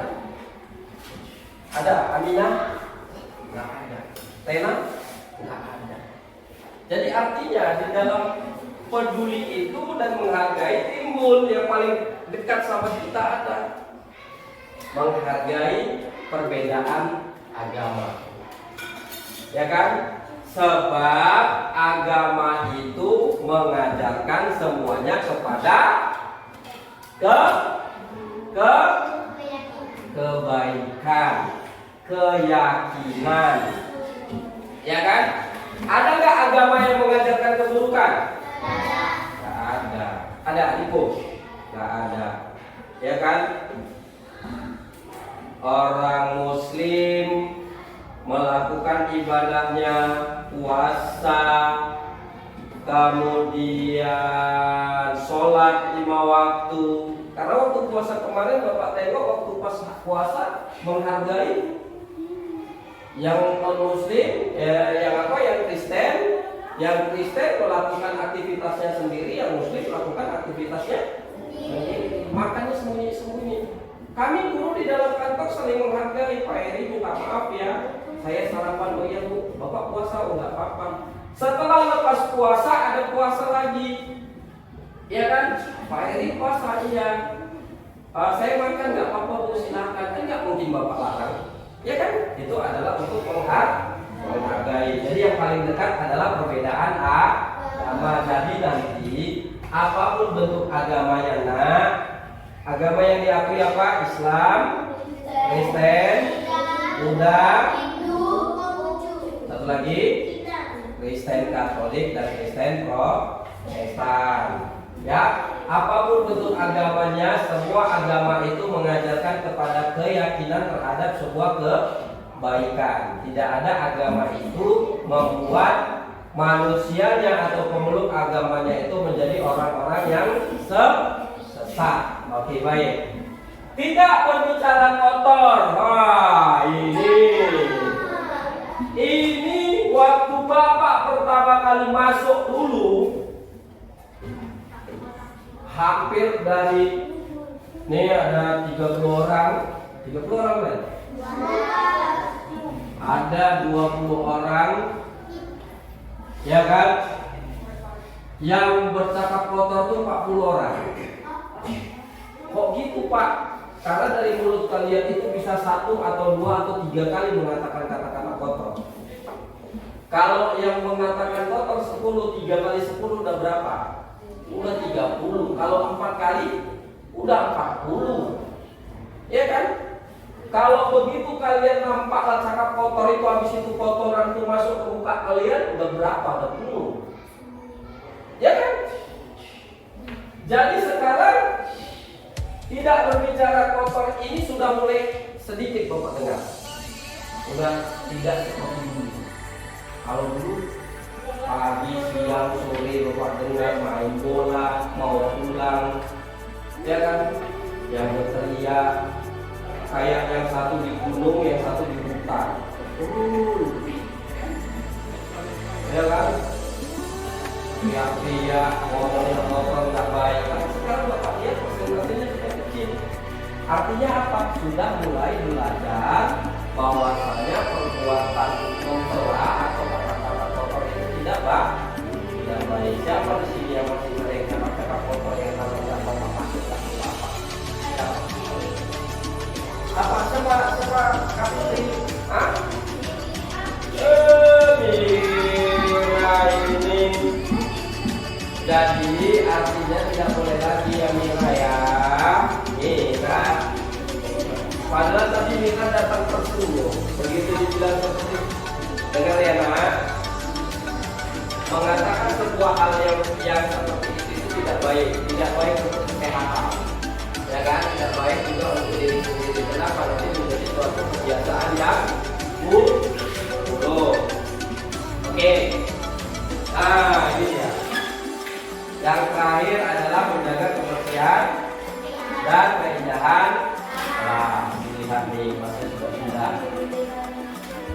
Ada Aminah? Nggak ada. Tena? Nggak ada. Jadi artinya di dalam peduli itu dan menghargai timbul yang paling dekat sama kita ada menghargai perbedaan agama. Ya kan? Sebab agama itu mengajarkan semuanya kepada kebaikan, keyakinan. Ya kan? Ada nggak agama yang mengajarkan keburukan? Nggak ada. Ada adikku? Nggak ada. Ya kan? Orang Muslim melakukan ibadahnya, puasa, kemudian sholat 5 waktu. Karena waktu puasa kemarin Bapak tengok waktu pas puasa menghargai yang non Muslim, yang Kristen, melakukan aktivitasnya sendiri, yang Muslim melakukan aktivitasnya sendiri. Makannya sembunyi-sembunyi. Kami guru di dalam kantor saling menghargai. Pak Heri minta maaf ya, saya sarapan, oh iya Bu, Bapak puasa, oh nggak apa-apa. Setelah lepas puasa ada puasa lagi, ya kan? Pak Heri puasa, iya. Saya makan nggak apa-apa Bu, silakan. Kan nggak mungkin Bapak larang, ya kan? Itu adalah untuk menghargai. Jadi yang paling dekat adalah perbedaan agama. Jadi nanti apapun bentuk agamanya, agama yang diakui apa? Islam, Kristen, Buddha, satu lagi Kristen Katolik dan Kristen Protestan. Ya, apapun bentuk agamanya, semua agama itu mengajarkan kepada keyakinan terhadap sebuah kebaikan. Tidak ada agama itu membuat manusianya atau pemeluk agamanya itu menjadi orang-orang yang sesat. Oke, baik. Tidak berbicara kotor. Wah, ini waktu Bapak pertama kali masuk dulu, hampir dari ini ada 30 orang kan? Ada 20 orang, ya kan? Yang bercakap kotor tuh 40 orang. Kok gitu Pak? Karena dari mulut kalian itu bisa 1 atau 2 atau 3 kali mengatakan kata-kata kotor. Kalau yang mengatakan kotor 10, 3 kali 10 udah berapa? Udah 30. Kalau 4 kali udah 40. Ya kan? Kalau begitu kalian nampaklah cakap kotor itu, habis itu kotoran itu masuk ke muka kalian, udah berapa? Udah penuh. Ya kan? Jadi sekarang tidak berbicara kotor ini sudah mulai sedikit Bapak dengar. Sudah tidak seperti dulu. Kalau dulu pagi, siang, sore Bapak dengar main bola, mau pulang, ya kan? Yang berteriak kayak yang satu di gunung, yang satu di hutan. Ya kan? Teriak-teriak, ngomongnya kotor, nggak baik. Tapi sekarang Bapak lihat persentasenya sudah kecil. Artinya apa? Sudah mulai belajar bahwasanya perbuatan mencela atau kata-kata kotor itu tidak baik. Siapa di sini yang masih mereka kata kotor yang namanya Bapak masuk lagi apa? Apa? Coba kamu ini? Ah? Mira ini. Jadi artinya tidak boleh lagi ya Mira ya. Mira. Padahal tadi Mira datang tersenyum. Begitu dibilang seperti dengar ya nak. Mengatakan sebuah hal yang seperti itu tidak baik untuk kesehatan. Ya kan? Tidak baik juga untuk diri sendiri. Kenapa? Nanti menjadi suatu kebiasaan yang buruk. Oke. Nah, ini ya. Yang terakhir adalah menjaga kebersihan dan keindahan. Nah, dilihat nih, masih sudah indah.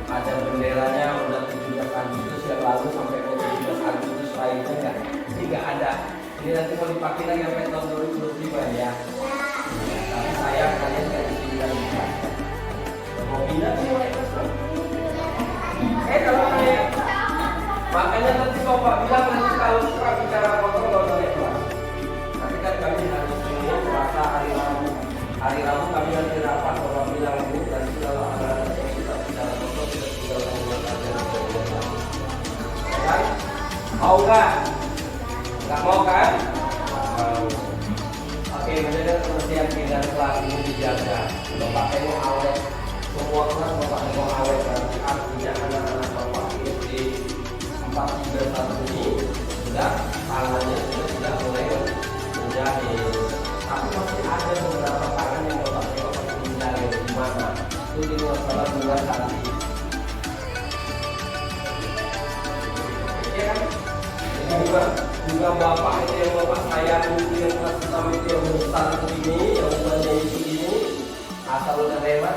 Ada benderanya udah 17 Agustus yang lalu sampai 17 Agustus lainnya enggak? Ini enggak ada. Ini nanti mau dipakai lagi sampai tahun 2025 ya. Tapi sayang kalian nggak ditinggal. Mau pindah sih mulai besok. Kalau kayak makanya nanti Bapak bilang nanti kalau suka bicara kotor nggak usah naik kelas. Tapi kan kami harus ini Selasa hari Rabu kami nanti rapat Bapak bilang Bu dan kalau ada yang suka bicara kotor kita tinggal membuat aja. Kan? Mau nggak? Nggak mau kan? Mau. Oke, menjaga kebersihan keindahan kelas ini dijaga. Bapak tengok awet. Semua kelas Bapak tengok awet. Berarti artinya anak-anak Bapak SD 431 ini sudah tangannya sudah mulai menjahit. Tapi masih ada beberapa tangan yang Bapak tengok masih menjahit. Di mana? Itu di masalah bunga tadi. Ya kan? Juga Bapak itu yang Bapak sayang itu yang kelas 6 itu yang besar begini, yang umurnya itu ini, asal udah lewat,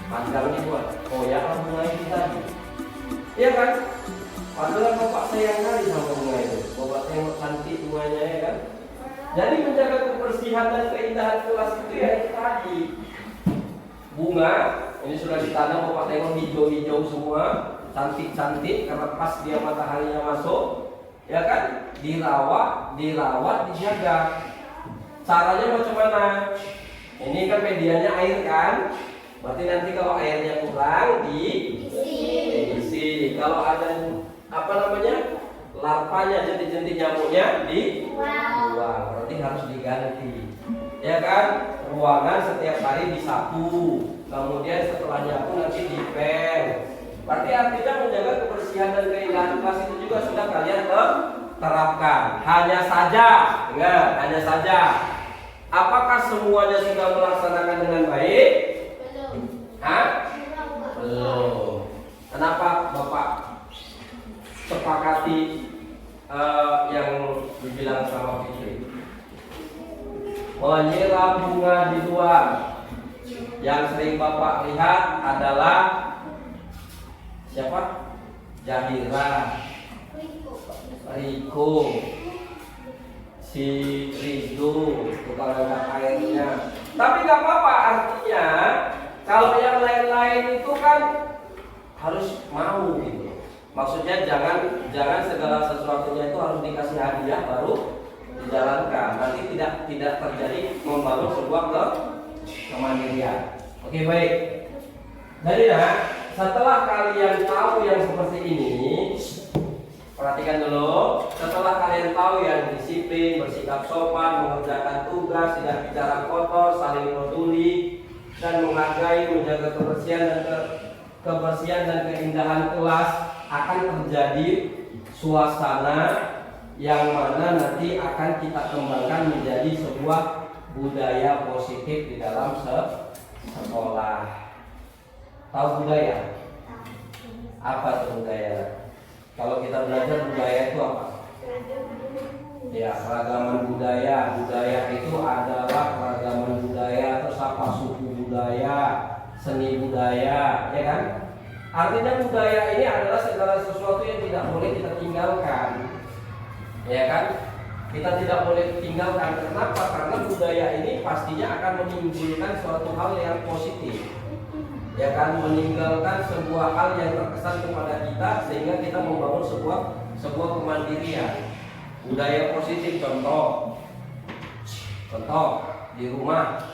pandangnya buat koyak lah bunga itu tadi. Iya kan? Padahal Bapak sayang kali sama bunga itu. Bapak tengok cantik bunganya ya kan? Jadi menjaga kebersihan dan keindahan kelas itu ya itu tadi. Bunga ini sudah ditanam, Bapak tengok hijau-hijau semua. Cantik-cantik karena pas dia mataharinya masuk, ya kan? Dirawat, dijaga. Caranya macam mana? Ini kan medianya air kan? Berarti nanti kalau airnya kurang diisi. Kalau ada apa namanya? Larvanya, jentik-jentik nyamuknya dibuang. Berarti harus diganti. Ya kan? Ruangan setiap hari disapu. Kemudian setelah nyapu nanti dipel. Berarti artinya menjaga kebersihan dan keindahan kelas itu juga sudah kalian terapkan. Hanya saja, ingat, hanya saja. Apakah semuanya sudah melaksanakan dengan baik? Belum. Hah? Belum. Kenapa Bapak sepakati yang dibilang sama Fitri? Menyiram bunga di luar. Yang sering Bapak lihat adalah siapa? Jahira, Riko, si Ridho, tukang angkat airnya. Tapi nggak apa-apa, artinya kalau yang lain-lain itu kan harus mau gitu. Maksudnya jangan segala sesuatunya itu harus dikasih hadiah baru dijalankan. Nanti tidak terjadi membangun sebuah kemandirian. Oke, baik. Jadi setelah kalian tahu yang seperti ini, perhatikan dulu. Setelah kalian tahu yang disiplin, bersikap sopan, mengerjakan tugas, tidak bicara kotor, saling peduli, dan menghargai, menjaga kebersihan dan keindahan kelas, akan terjadi suasana yang mana nanti akan kita kembangkan menjadi sebuah budaya positif di dalam sekolah. Tahu budaya? Apa itu budaya? Kalau kita belajar budaya itu apa? Ya, keragaman budaya. Budaya itu adalah keragaman budaya, terus apa? Suku budaya, seni budaya, ya kan? Artinya budaya ini adalah segala sesuatu yang tidak boleh kita tinggalkan, ya kan? Kita tidak boleh tinggalkan. Kenapa? Karena budaya ini pastinya akan menimbulkan suatu hal yang positif, ya kan? Meninggalkan sebuah hal yang terkesan kepada kita sehingga kita membangun sebuah kemandirian. Budaya positif, contoh di rumah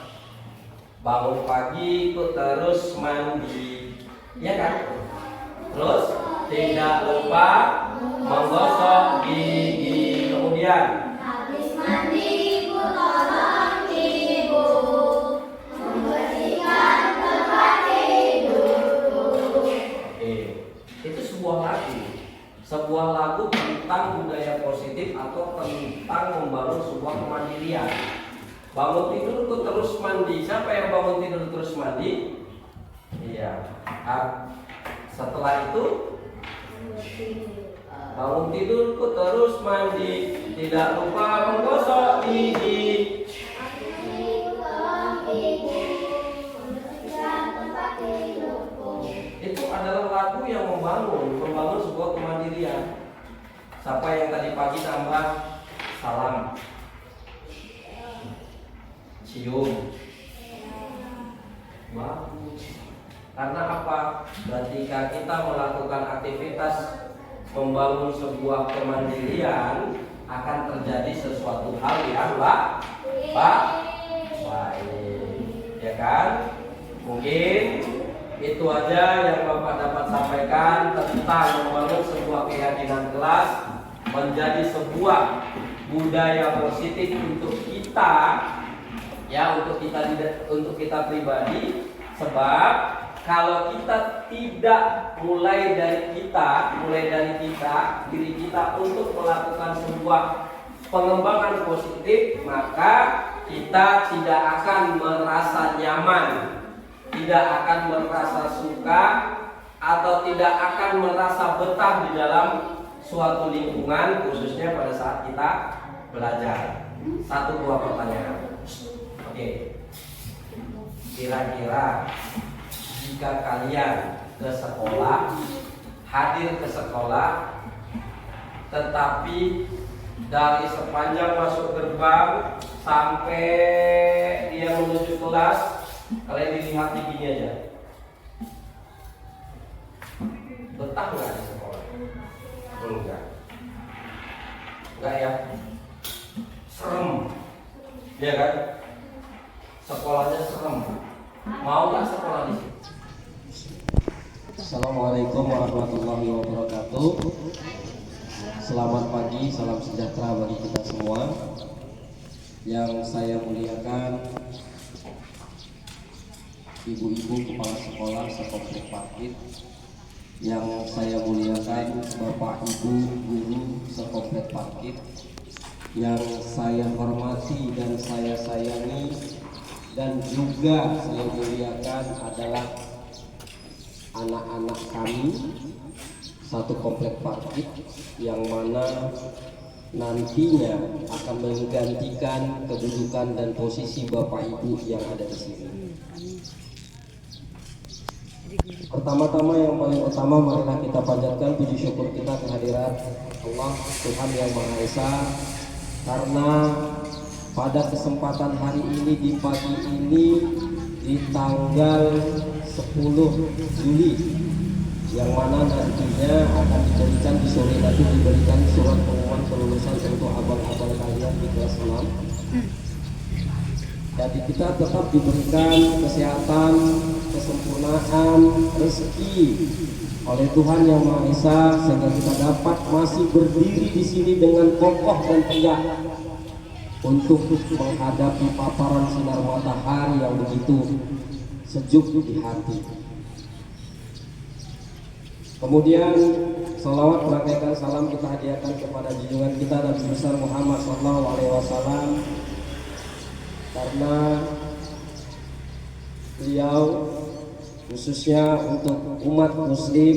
bangun pagi itu terus mandi, ya kan? Terus tidak lupa menggosok gigi, kemudian Habis mandi ibu tolong ibu membersihkan tempat tidurku. Itu sebuah lagu tentang budaya positif atau tentang membangun sebuah kemandirian. Bangun tidur terus mandi. Siapa yang bangun tidur terus mandi? Iya. Setelah itu bangun tidurku terus mandi, tidak lupa menggosok gigi. Itu adalah lagu yang membangun sebuah kemandirian. Siapa yang tadi pagi tambah salam, cium, bagus. Karena apa? Ketika kita melakukan aktivitas membangun sebuah kemandirian, akan terjadi sesuatu hal yang baik, ya kan? Mungkin itu aja yang Bapak dapat sampaikan tentang membangun sebuah keyakinan kelas menjadi sebuah budaya positif untuk kita, ya, untuk kita pribadi. Sebab kalau kita tidak mulai dari diri kita untuk melakukan sebuah pengembangan positif, maka kita tidak akan merasa nyaman, tidak akan merasa suka, atau tidak akan merasa betah di dalam suatu lingkungan, khususnya pada saat kita belajar. 1-2 pertanyaan. Oke. Kira-kira jika kalian hadir ke sekolah, tetapi dari sepanjang masuk gerbang sampai dia menuju kelas, kalian dilihat di gini aja, betah nggak di sekolah? Enggak ya, serem, ya kan? Sekolahnya serem. Mau nggak sekolah di sini? Assalamualaikum warahmatullahi wabarakatuh. Selamat pagi, salam sejahtera bagi kita semua. Yang saya muliakan ibu-ibu kepala sekolah sekomplek Parkit, yang saya muliakan bapak ibu guru sekomplek Parkit, yang saya hormati dan saya sayangi, dan juga saya muliakan adalah anak-anak kami satu komplek Parkit, yang mana nantinya akan menggantikan kedudukan dan posisi bapak ibu yang ada di sini. Pertama-tama yang paling utama, marilah kita panjatkan puji syukur kita kehadirat Allah Tuhan yang Maha Esa, karena pada kesempatan hari ini, di pagi ini, di tanggal 10 Juli yang mana nantinya akan diberikan di sore nanti diberikan surat pengumuman kelulusan untuk abang-abang kalian di kelas 6. Jadi kita tetap diberikan kesehatan, kesempurnaan, rezeki oleh Tuhan Yang Maha Esa sehingga kita dapat masih berdiri di sini dengan kokoh dan tegak untuk menghadapi paparan sinar matahari yang begitu sejuk di hati. Kemudian salawat merangkaikan salam kita hadiahkan kepada junjungan kita Nabi besar Muhammad SAW, karena beliau khususnya untuk umat muslim,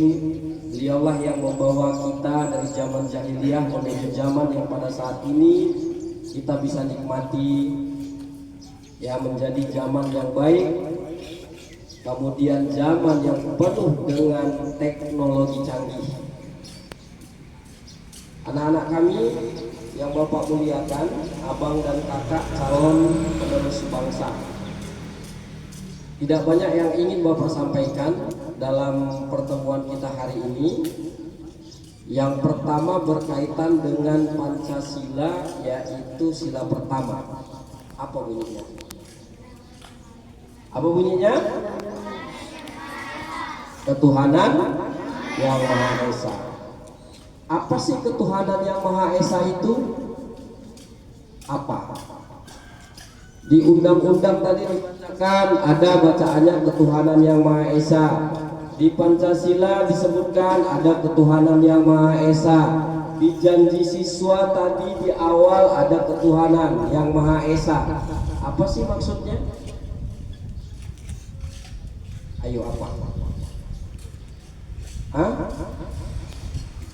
beliaulah yang membawa kita dari zaman jahiliyah menuju zaman yang pada saat ini kita bisa nikmati ya, menjadi zaman yang baik, kemudian zaman yang penuh dengan teknologi canggih. Anak-anak kami yang Bapak muliakan, abang dan kakak calon penerus bangsa, tidak banyak yang ingin Bapak sampaikan dalam pertemuan kita hari ini. Yang pertama berkaitan dengan Pancasila, yaitu sila pertama. Apa bunyinya? Apa bunyinya? Ketuhanan Yang Maha Esa. Apa sih ketuhanan Yang Maha Esa itu? Apa? Di undang-undang tadi dikatakan ada bacaannya ketuhanan Yang Maha Esa. Di Pancasila disebutkan ada ketuhanan Yang Maha Esa. Di janji siswa tadi di awal ada ketuhanan Yang Maha Esa. Apa sih maksudnya? Ayo apa? Hah?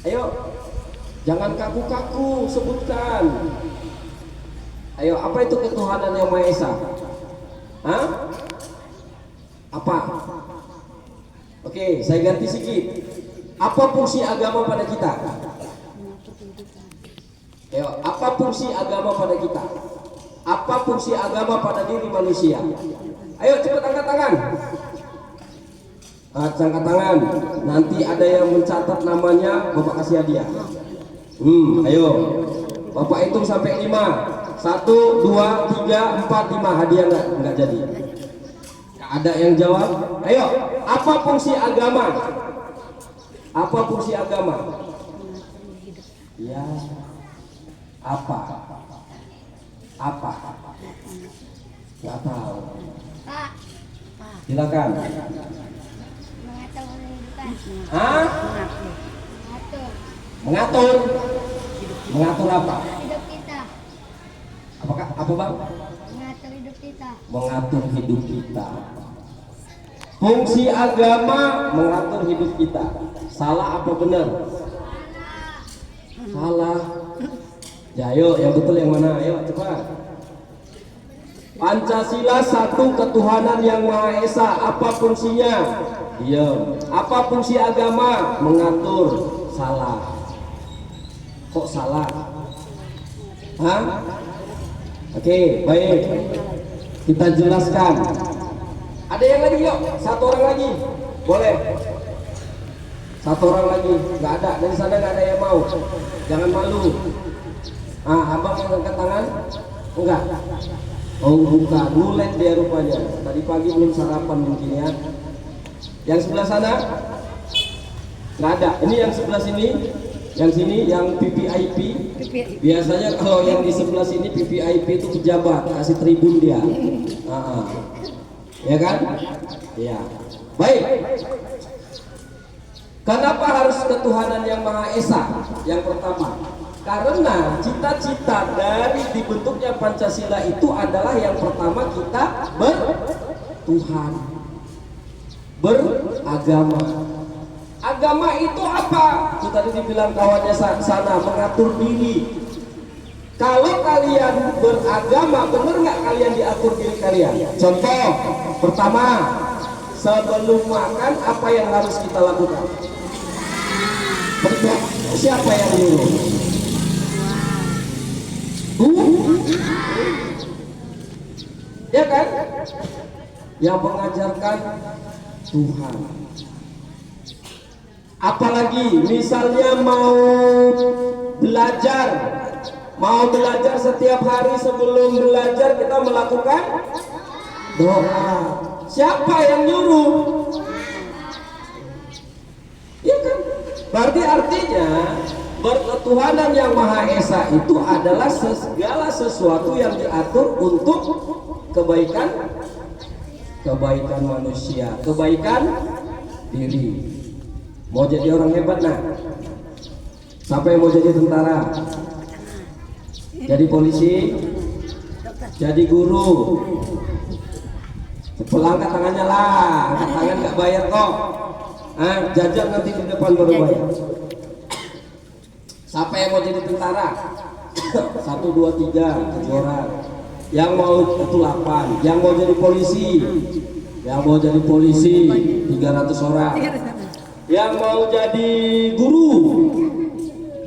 Ayo, jangan kaku-kaku, sebutkan. Ayo, apa itu ketuhanan Yang Maha Esa? Hah? Apa? Oke, saya ganti sedikit. Apa fungsi agama pada kita? Ayo, apa fungsi agama pada kita? Apa fungsi agama pada diri manusia? Ayo cepat angkat tangan. Angkat tangan. Nanti ada yang mencatat namanya, Bapak kasih hadiah. Ayo. Bapak hitung sampai 5. 1, 2, 3, 4, 5. Hadiah enggak jadi. Ada yang jawab? Ayo, apa fungsi agama? Apa fungsi agama? Ya. Apa? Apa? Nggak tahu. Pak, Silakan. mengatur kehidupan. Hah? Mengatur Mengatur. Mengatur apa? hidup kita. Apakah apa bang? Mengatur hidup kita. Mengatur hidup kita. Fungsi agama mengatur hidup kita. Salah apa benar? Salah. Ya, ayo yang betul yang mana? Ayo cepat. Pancasila satu ketuhanan Yang Maha Esa. Apa fungsinya? Diam. Apa fungsi agama? Mengatur. Salah. Kok salah? Hah? Oke, baik. Kita jelaskan. Ada yang lagi yuk? Satu orang lagi. Boleh. Satu orang lagi. Nggak ada. Dari sana nggak ada yang mau. Jangan malu. Abang yang angkat tangan? Enggak. Oh bukan, bulet dia rupanya. Tadi pagi belum sarapan mungkin ya. Yang sebelah sana? Nggak ada. Ini yang sebelah sini. Yang sini yang PPIP. Biasanya kalau yang di sebelah sini PPIP itu pejabat, kasih tribun dia. Ya kan? Ya. Baik. Kenapa harus ketuhanan Yang Maha Esa? Yang pertama, karena cita-cita dari dibentuknya Pancasila itu adalah yang pertama kita bertuhan, beragama. Agama itu apa? Itu tadi dibilang kawannya sana, mengatur diri. Kalau kalian beragama, benar nggak kalian diatur diri kalian? Contoh pertama, sebelum makan apa yang harus kita lakukan? Berdoa. Siapa yang nyuruh? Ya kan? Yang mengajarkan Tuhan. Apalagi misalnya belajar mau belajar setiap hari, sebelum belajar kita melakukan doa. Siapa yang nyuruh? Iya kan? Berarti artinya berketuhanan yang Maha Esa itu adalah segala sesuatu yang diatur untuk kebaikan manusia, kebaikan diri. Mau jadi orang hebat nah, siapa yang mau jadi tentara, jadi polisi, jadi guru? Cepet angkat tangannya lah, angkat tangan nggak bayar kok. Jajan nanti di depan baru bayar. Siapa yang mau jadi tentara? 1, 2, 3, 7 orang. Yang mau itu 8. Yang mau jadi polisi, 300 orang. Yang mau jadi guru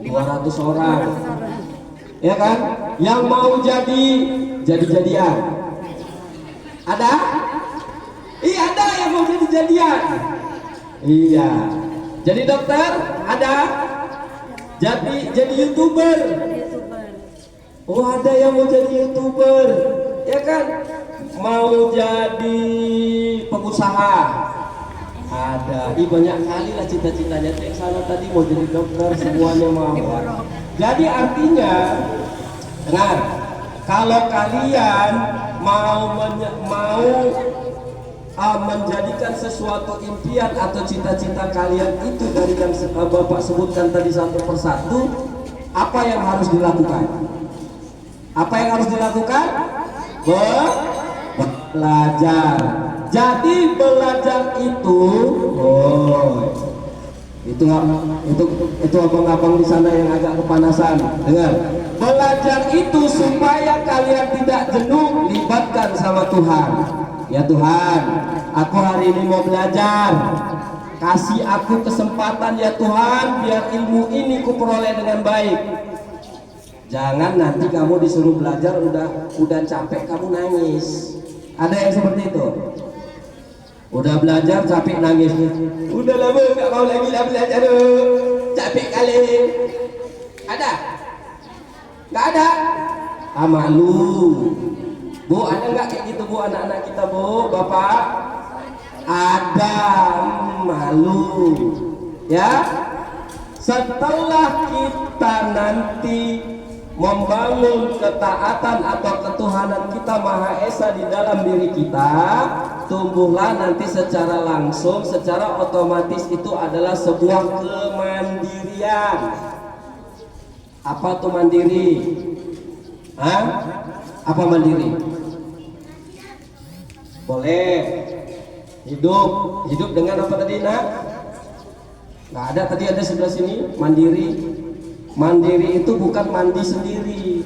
200 orang. Ya kan? Yang mau jadi-jadian. Ada? Iya, ada yang mau jadi-jadian. Iya. Jadi dokter, ada? Jadi YouTuber. Oh, ada yang mau jadi YouTuber. Ya kan? Mau jadi pengusaha. Ada. Banyak kali lah cita-citanya. Yang sana tadi mau jadi dokter, semuanya mau. Jadi artinya, dengar, kalau kalian mau menjadikan sesuatu impian atau cita-cita kalian itu dari yang Bapak sebutkan tadi satu persatu, apa yang harus dilakukan? Apa yang harus dilakukan? Belajar. Jadi belajar itu, itu abang-abang di sana yang agak kepanasan. Dengar, belajar itu supaya kalian tidak jenuh, libatkan sama Tuhan. Ya Tuhan, aku hari ini mau belajar. Kasih aku kesempatan ya Tuhan, biar ilmu ini kuperoleh dengan baik. Jangan nanti kamu disuruh belajar udah capek kamu nangis. Ada yang seperti itu. Udah belajar capek nangis. Udah lama nggak mau lagi lah belajar. Capek kali. Ada? Nggak ada? Malu. Bu, ada nggak kayak gitu bu anak-anak kita bu, bapak? Ada. Malu. Ya. Setelah kita nanti membangun ketaatan atau ketuhanan kita Maha Esa di dalam diri kita, tumbuhlah nanti secara langsung, secara otomatis itu adalah sebuah kemandirian. Apa tuh mandiri? Apa mandiri? Boleh hidup dengan apa tadi nak? Nggak ada, tadi ada sebelah sini mandiri. Mandiri itu bukan mandi sendiri.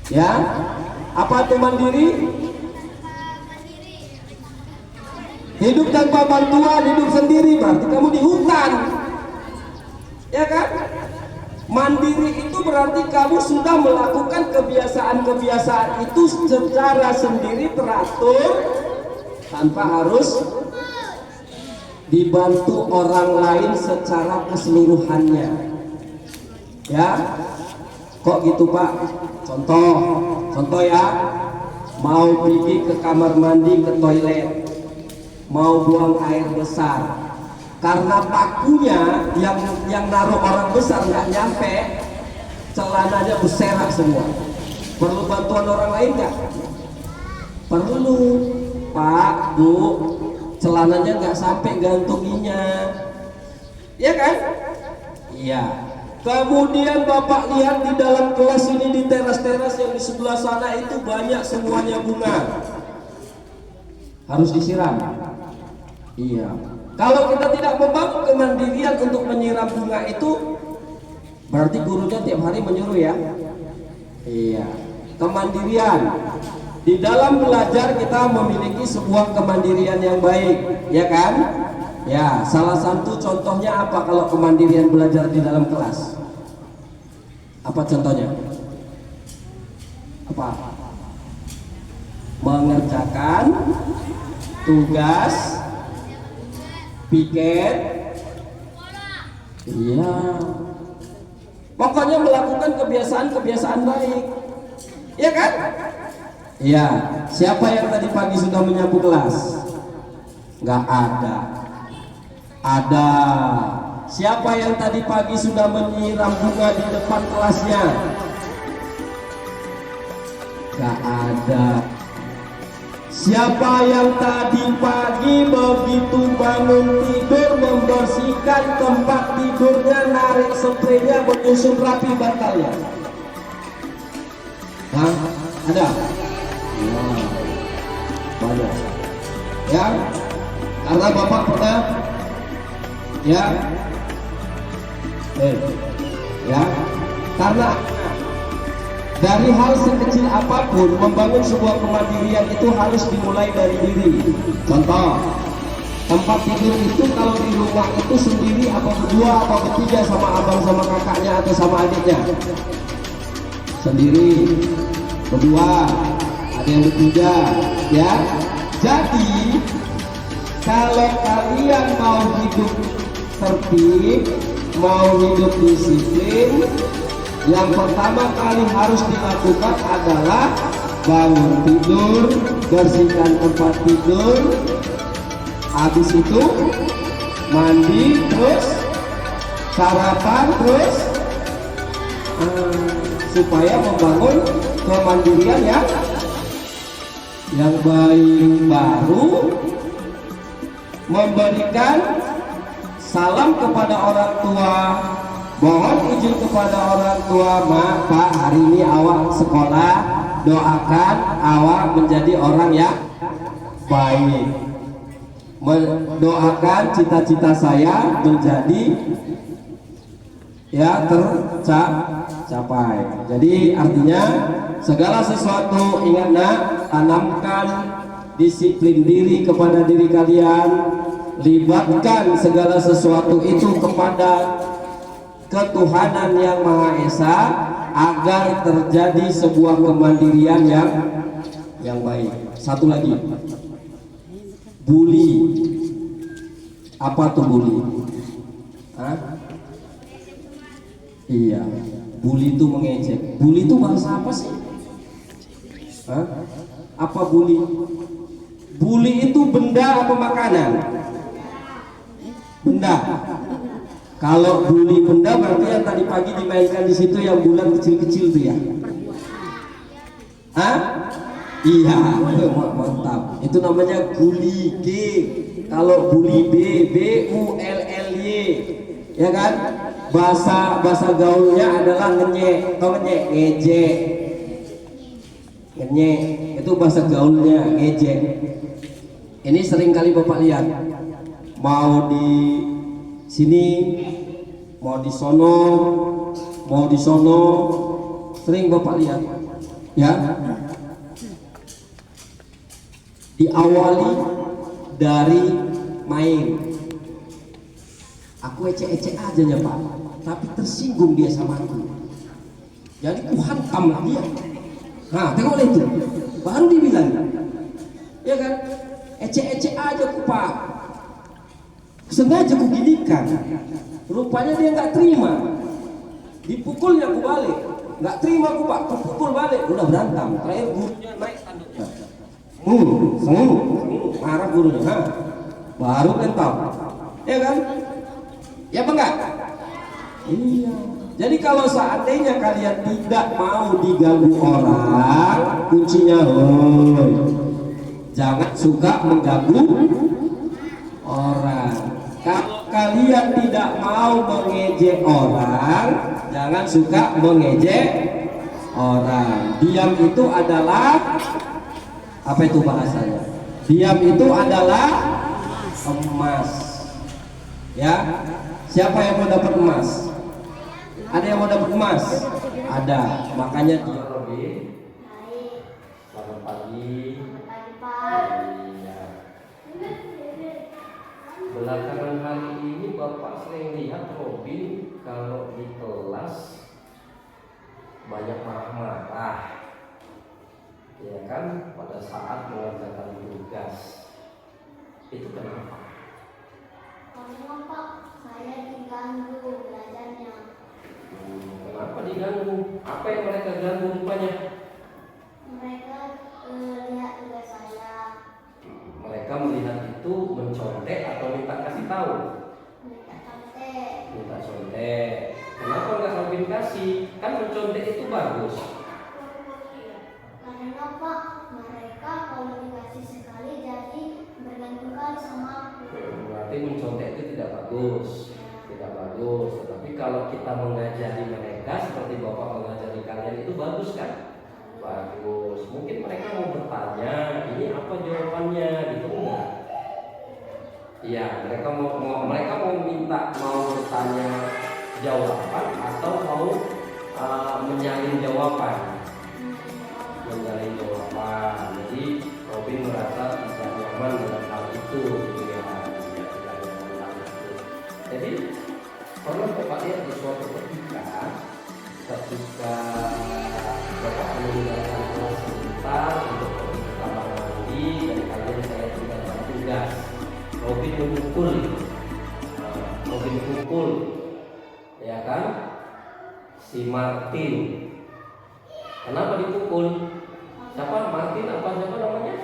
Ya, apa itu mandiri? Hidup tanpa bantuan, hidup sendiri, berarti kamu di hutan. Ya kan? Mandiri itu berarti kamu sudah melakukan kebiasaan-kebiasaan itu secara sendiri teratur, tanpa harus dibantu orang lain secara keseluruhannya. Ya, kok gitu Pak? Contoh ya, mau pergi ke kamar mandi, ke toilet, mau buang air besar, karena pakunya yang naruh orang besar nggak nyampe, celananya berserak semua. Perlu bantuan orang lain nggak? Perlu, Pak, Bu, celananya nggak sampai gantunginya, ya kan? Iya. Kemudian Bapak lihat di dalam kelas ini, di teras-teras yang di sebelah sana itu banyak semuanya bunga. Harus disiram. Iya. Kalau kita tidak membangun kemandirian untuk menyiram bunga itu, berarti gurunya tiap hari menyuruh ya. Iya. Kemandirian. Di dalam belajar kita memiliki sebuah kemandirian yang baik, ya kan? Ya, salah satu contohnya apa kalau kemandirian belajar di dalam kelas? Apa contohnya? Apa? Mengerjakan tugas piket Iya. Pokoknya melakukan kebiasaan-kebiasaan baik. Iya kan? Iya. Siapa yang tadi pagi sudah menyapu kelas? Nggak ada. Ada. Siapa yang tadi pagi sudah menyiram bunga di depan kelasnya? Nggak ada. Siapa yang tadi pagi begitu bangun tidur membersihkan tempat tidurnya, narik spraynya, menyusun rapi bantalnya? Hah? Ada? Ya, banyak. Ya, karena Bapak pernah ya, ya, karena dari hal sekecil apapun membangun sebuah kemandirian itu harus dimulai dari diri. Contoh, tempat tidur itu kalau di rumah itu sendiri apa berdua apa bertiga sama abang sama kakaknya atau sama adiknya? Sendiri, berdua, ada yang bertiga, ya. Jadi kalau kalian mau hidup tertib, mau hidup disiplin, yang pertama kali harus dilakukan adalah bangun tidur, bersihkan tempat tidur, habis itu mandi, terus sarapan, terus supaya membangun kemandirian yang baik. Baru memberikan salam kepada orang tua, mohon izin kepada orang tua, Mak, Pak, hari ini awak sekolah, doakan awak menjadi orang yang baik. Mendoakan cita-cita saya menjadi ya tercapai. Jadi artinya segala sesuatu, ingat nak, tanamkan disiplin diri kepada diri kalian, libatkan segala sesuatu itu kepada ketuhanan yang Maha Esa agar terjadi sebuah kemandirian yang baik. Satu lagi, bully. Apa tuh bully? Hah? Iya, bully itu mengejek. Bully itu bahasa apa sih? Hah? Apa bully? Bully itu benda apa makanan? Benda. Kalau bully benda berarti yang tadi pagi dimainkan di situ yang bulan kecil-kecil tuh ya? Hah? Iya, mantap. Itu namanya guli G. Kalau bully B-U-L-L-Y, ya kan? Bahasa gaulnya adalah ngenyek, atau ngejek. Ngenyek itu bahasa gaulnya, ngejek. Ini sering kali Bapak lihat, mau di sini, mau di sono, sering Bapak lihat, ya. Diawali dari main. Aku ecek-ecek aja ya Pak, tapi tersinggung dia sama aku. Jadi ku hantam lah dia. Nah, tengok itu, baru dibilang, ya kan? Ecek-ecek aja ku Pak. Sengaja ku ginikan. Rupanya dia nggak terima. Dipukulnya ku balik. Nggak terima ku Pak, ku pukul balik. Udah berantem. Terakhir gurunya naik tanduknya. Marah gurunya. Nah, baru kental. Ya kan? Ya apa enggak? Iya. Jadi kalau seandainya kalian tidak mau diganggu orang, kuncinya jangan suka mengganggu orang. Kalau kalian tidak mau mengejek orang, jangan suka mengejek orang. Diam itu adalah apa itu bahasanya? Diam itu adalah emas. Ya. Siapa yang mau dapat emas? Ada yang mau dapat emas? Ada. Makanya dia Robin. Selamat pagi. Iya. Belakangan hari ini Bapak sering lihat Robin kalau di kelas banyak marah-marah, ya kan, pada saat mengerjakan tugas. Itu kenapa? Karena Pak, saya diganggu. diganggu. Apa yang mereka ganggu rupanya? Mereka lihat tugas saya. Mereka melihat itu mencontek atau minta kasih tahu? Minta kontek. Minta contek. Kenapa nggak Robin kasih? Kan mencontek itu bagus. Karena Pak, mereka kalau dikasih sekali jadi bergantung sama aku. Berarti mencontek itu tidak bagus. Tidak bagus. Tetapi kalau kita mengajari mereka seperti Bapak mengajari kalian itu bagus kan? Bagus. Mungkin mereka mau bertanya, ini apa jawabannya gitu enggak? Iya, mereka mau bertanya jawaban atau mau menyalin jawaban. Menyalin jawaban. Jadi Robin merasa tidak nyaman dengan hal itu, gitu ya. Tidak nyaman dengan hal itu. Jadi pernah Bapak lihat di suatu ketika Bapak meninggalkan kelas sebentar untuk pergi ke kamar mandi dan kalian saya tinggalkan tugas. Robin pukul, ya kan? Si Martin. Kenapa dipukul? Siapa? Martin apa siapa namanya?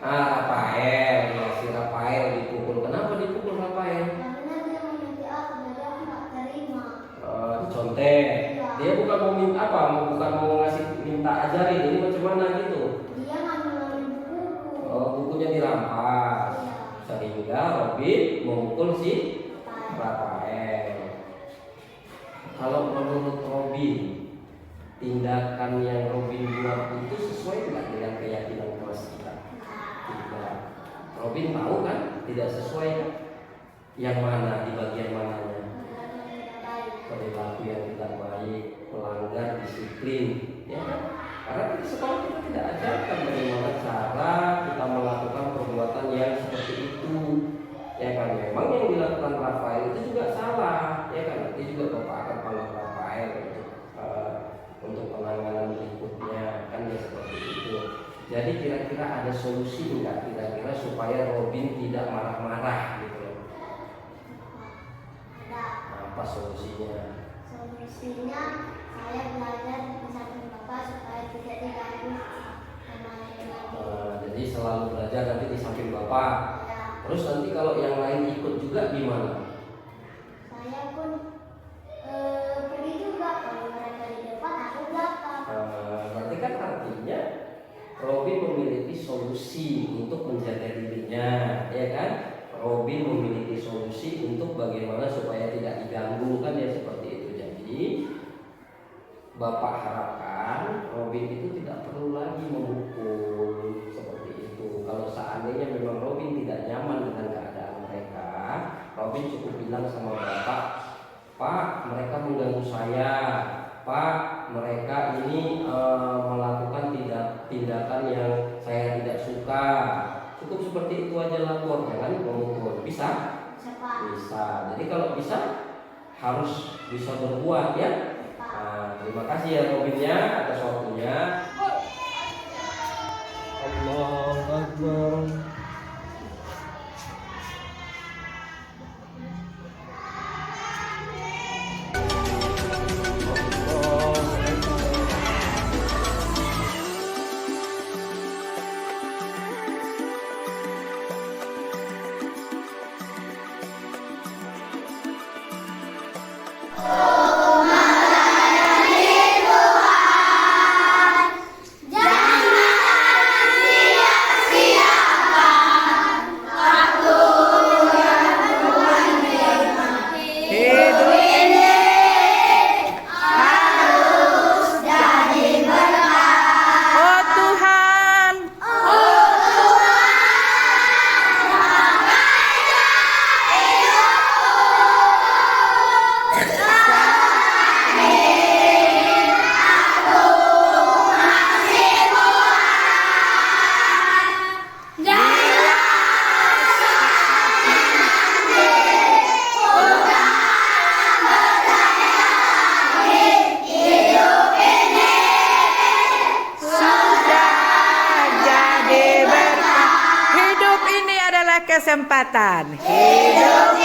Rafael. Ya, si Rafael dipukul. Kenapa dipukul Rafael? Karena dia meminta aku, jadi aku nggak terima. Contek. Dia bukan mau minta apa? Bukan mau ngasih minta ajarin. Ini macam mana gitu? Dia ngambil buku. Bukunya dirampas. Sehingga Robin memukul si Rafael. Kalau menurut Robin, tindakan yang Robin buat itu sesuai tidak dengan keyakinan kelas kita? Tidak. Robin tahu kan? Tidak sesuai kan? Yang mana? Di bagian mananya? Perilaku yang tidak baik, melanggar disiplin, ya kan? Karena di sekolah kita tidak ajarkan bagaimana cara kita melakukan perbuatan yang seperti itu, ya kan? Memang yang dilakukan Rafael itu juga salah, ya kan? Nanti juga Bapak akan panggil Rafael untuk penanganan berikutnya, kan ya seperti itu. Jadi kira-kira ada solusi enggak kira-kira supaya Robin tidak marah-marah gitu loh? Apa solusinya? Solusinya saya belajar di samping Bapak supaya tidak diganggu sama yang lain. Jadi selalu belajar nanti di samping Bapak. Ya, Terus nanti kalau yang lain ikut juga gimana? saya pun pergi juga, kalau mereka di depan aku belakang. Berarti kan artinya Robin memiliki solusi untuk menjaga dirinya, ya kan? Robin memiliki solusi untuk bagaimana supaya tidak diganggu, kan ya seperti itu. Jadi Bapak harapkan Robin itu tidak perlu lagi memukul seperti itu. Kalau seandainya memang Robin tidak nyaman dengan keadaan mereka, Robin cukup bilang sama Bapak, Pak, mereka mengganggu saya. Pak, mereka ini melakukan tindakan yang saya tidak suka. Cukup seperti itu aja lapor, jangan memukul. Bisa? Bisa. Jadi kalau bisa harus bisa berbuat ya. Terima kasih ya Robinnya atas waktunya. Allahu Akbar. Kesempatan hidup